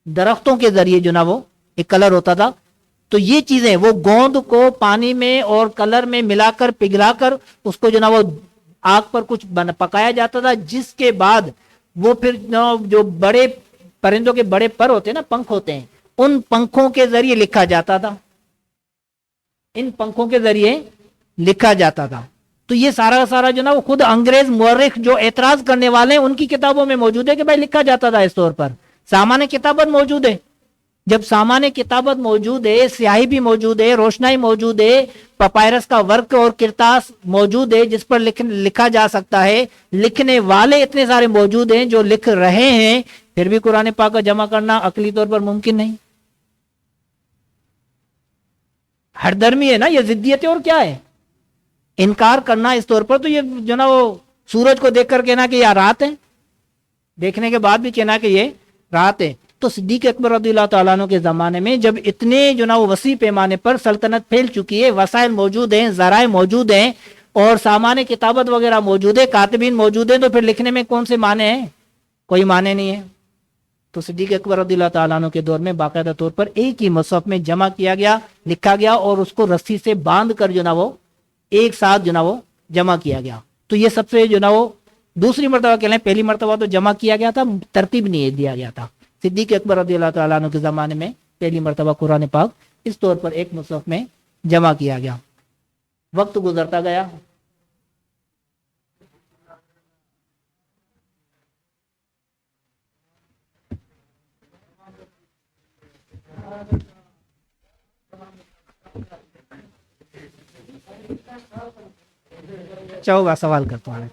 درختوں کے ذریعے وہ ایک کلر ہوتا تھا. تو یہ چیزیں وہ گوند کو پانی میں اور کلر میں ملا کر پگھلا کر اس کو وہ آگ پر کچھ پکایا جاتا تھا, جس کے بعد وہ پھر جو بڑے پرندوں کے بڑے پر ہوتے ہیں نا, پنکھ ہوتے ہیں, ان پنکھوں کے ذریعے لکھا جاتا تھا, ان پنکھوں کے ذریعے لکھا جاتا تھا. تو یہ سارا کا سارا وہ خود انگریز مورخ جو اعتراض کرنے والے ہیں ان کی کتابوں میں موجود ہے کہ بھائی لکھا جاتا تھا اس طور پر. سامان کتابت موجود ہے, جب سامان کتابت موجود ہے, سیاہی بھی موجود ہے, روشنائی موجود ہے, پپائرس کا ورق اور کرتاس موجود ہے جس پر لکھا جا سکتا ہے, لکھنے والے اتنے سارے موجود ہیں جو لکھ رہے ہیں, پھر بھی قرآن پاک کا جمع کرنا عقلی طور پر ممکن نہیں. ہر درمی ہے نا, یہ ضدیت ہے اور کیا ہے, انکار کرنا اس طور پر. تو یہ وہ سورج کو دیکھ کر کہنا کہ یہ رات ہے, دیکھنے کے بعد بھی کہنا کہ یہ رات ہے. تو صدیق اکبر رضی اللہ تعالیٰ عنہ کے زمانے میں جب اتنے وہ وسیع پیمانے پر سلطنت پھیل چکی ہے, وسائل موجود ہیں, ذرائع موجود ہیں, اور سامان کتابت وغیرہ موجود ہے, کاتبین موجود ہیں, تو پھر لکھنے میں کون سے معنی ہیں؟ کوئی معنی نہیں ہے. تو صدیق اکبر رضی اللہ تعالیٰ عنہ کے دور میں باقاعدہ طور پر ایک ہی مصحف میں جمع کیا گیا، لکھا گیا، اور اس کو رسی سے باندھ کر جو نا وہ ایک ساتھ جو نا وہ جمع کیا گیا. تو یہ سب سے جو نا وہ دوسری مرتبہ کہہ لیں، پہلی مرتبہ تو جمع کیا گیا تھا، ترتیب نہیں دیا گیا تھا. صدیق اکبر رضی اللہ تعالیٰ عنہ کے زمانے میں پہلی مرتبہ قرآن پاک اس طور پر ایک مصحف میں جمع کیا گیا. وقت گزرتا گیا. چاہو سوال کرتا ہوں.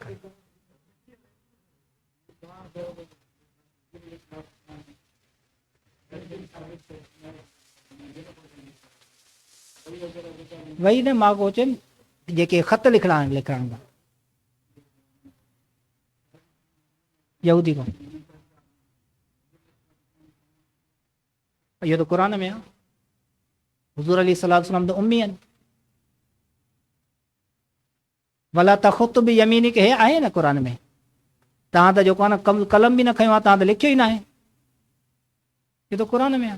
وہی نے ماں کو جے خط لکھنا یہودی کو، یہ تو قرآن میں ہے. حضور علیہ الصلوۃ والسلام تو امی ہیں. ولا تخط بیمینک ہے آئے نا قرآن میں. تہاں تو جو کو نا قلم بھی نہ کھیو تہاں تو لکھیو ہی نہ ہے. یہ تو قرآن میں ہے.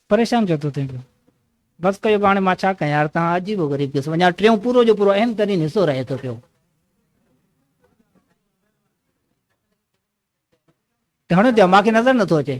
پریشان جو تو تھے بس کہو بانے ما چھا کہیں یار تہاں عجیب و غریب کس ونیا ٹریوں پورو جو پورو اہم ترین حصو رہے تو پیو. ہن تے ما کے نظر نہ تو اچے.